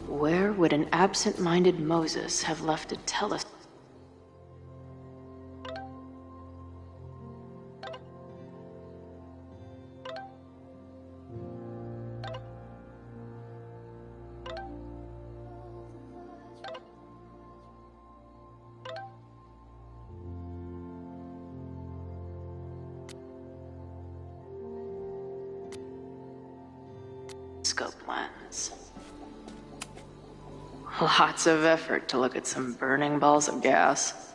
Where would an absent-minded Moses have left a telescope? Lens. Lots of effort to look at some burning balls of gas.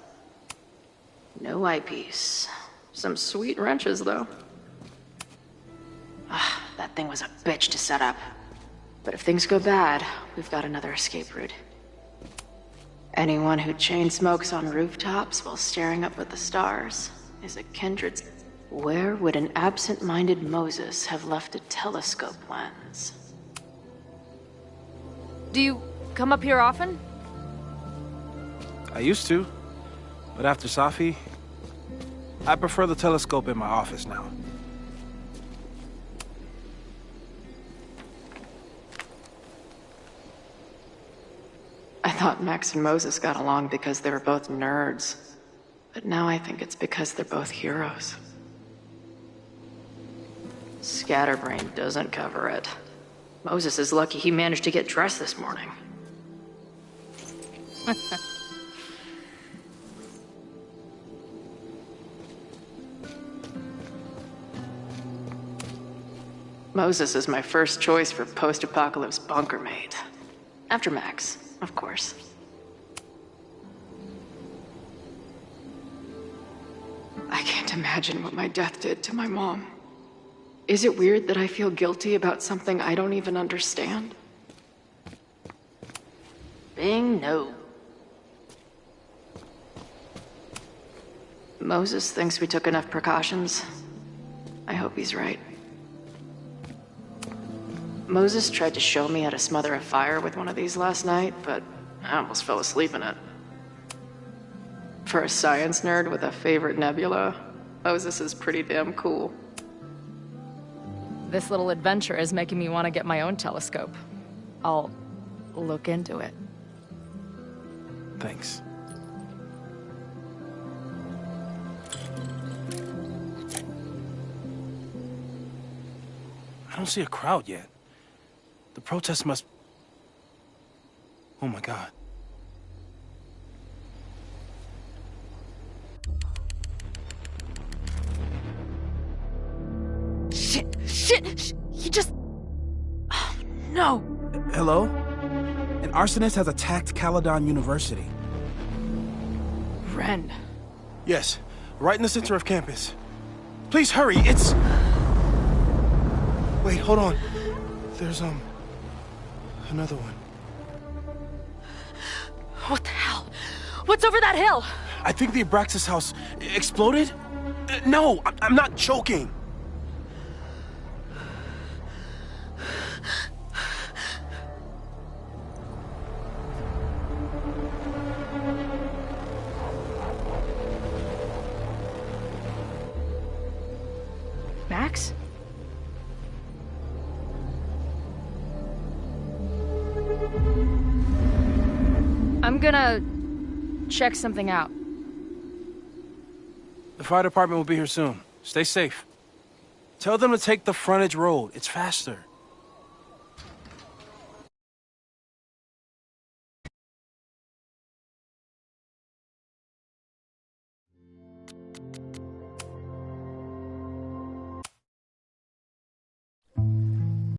No eyepiece. Some sweet wrenches, though. That thing was a bitch to set up. But if things go bad, we've got another escape route. Anyone who chain smokes on rooftops while staring up at the stars is a kindred. Where would an absent-minded Moses have left a telescope lens? Do you come up here often? I used to, but after Safi, I prefer the telescope in my office now. I thought Max and Moses got along because they were both nerds. But now I think it's because they're both heroes. Scatterbrain doesn't cover it. Moses is lucky he managed to get dressed this morning. Moses is my first choice for post-apocalypse bunker mate. After Max, of course. I can't imagine what my death did to my mom. Is it weird that I feel guilty about something I don't even understand? Bing, no. Moses thinks we took enough precautions. I hope he's right. Moses tried to show me how to smother a fire with one of these last night, but I almost fell asleep in it. For a science nerd with a favorite nebula, Moses is pretty damn cool. This little adventure is making me want to get my own telescope. I'll look into it. Thanks. I don't see a crowd yet. The protest must... Oh my God. Shit! He just... Oh, no! Hello? An arsonist has attacked Caledon University. Ren. Yes, right in the center of campus. Please hurry, it's... Wait, hold on. There's, another one. What the hell? What's over that hill? I think the Abraxas house exploded? No, I'm not joking. Max? I'm gonna check something out. The fire department will be here soon. Stay safe. Tell them to take the frontage road. It's faster.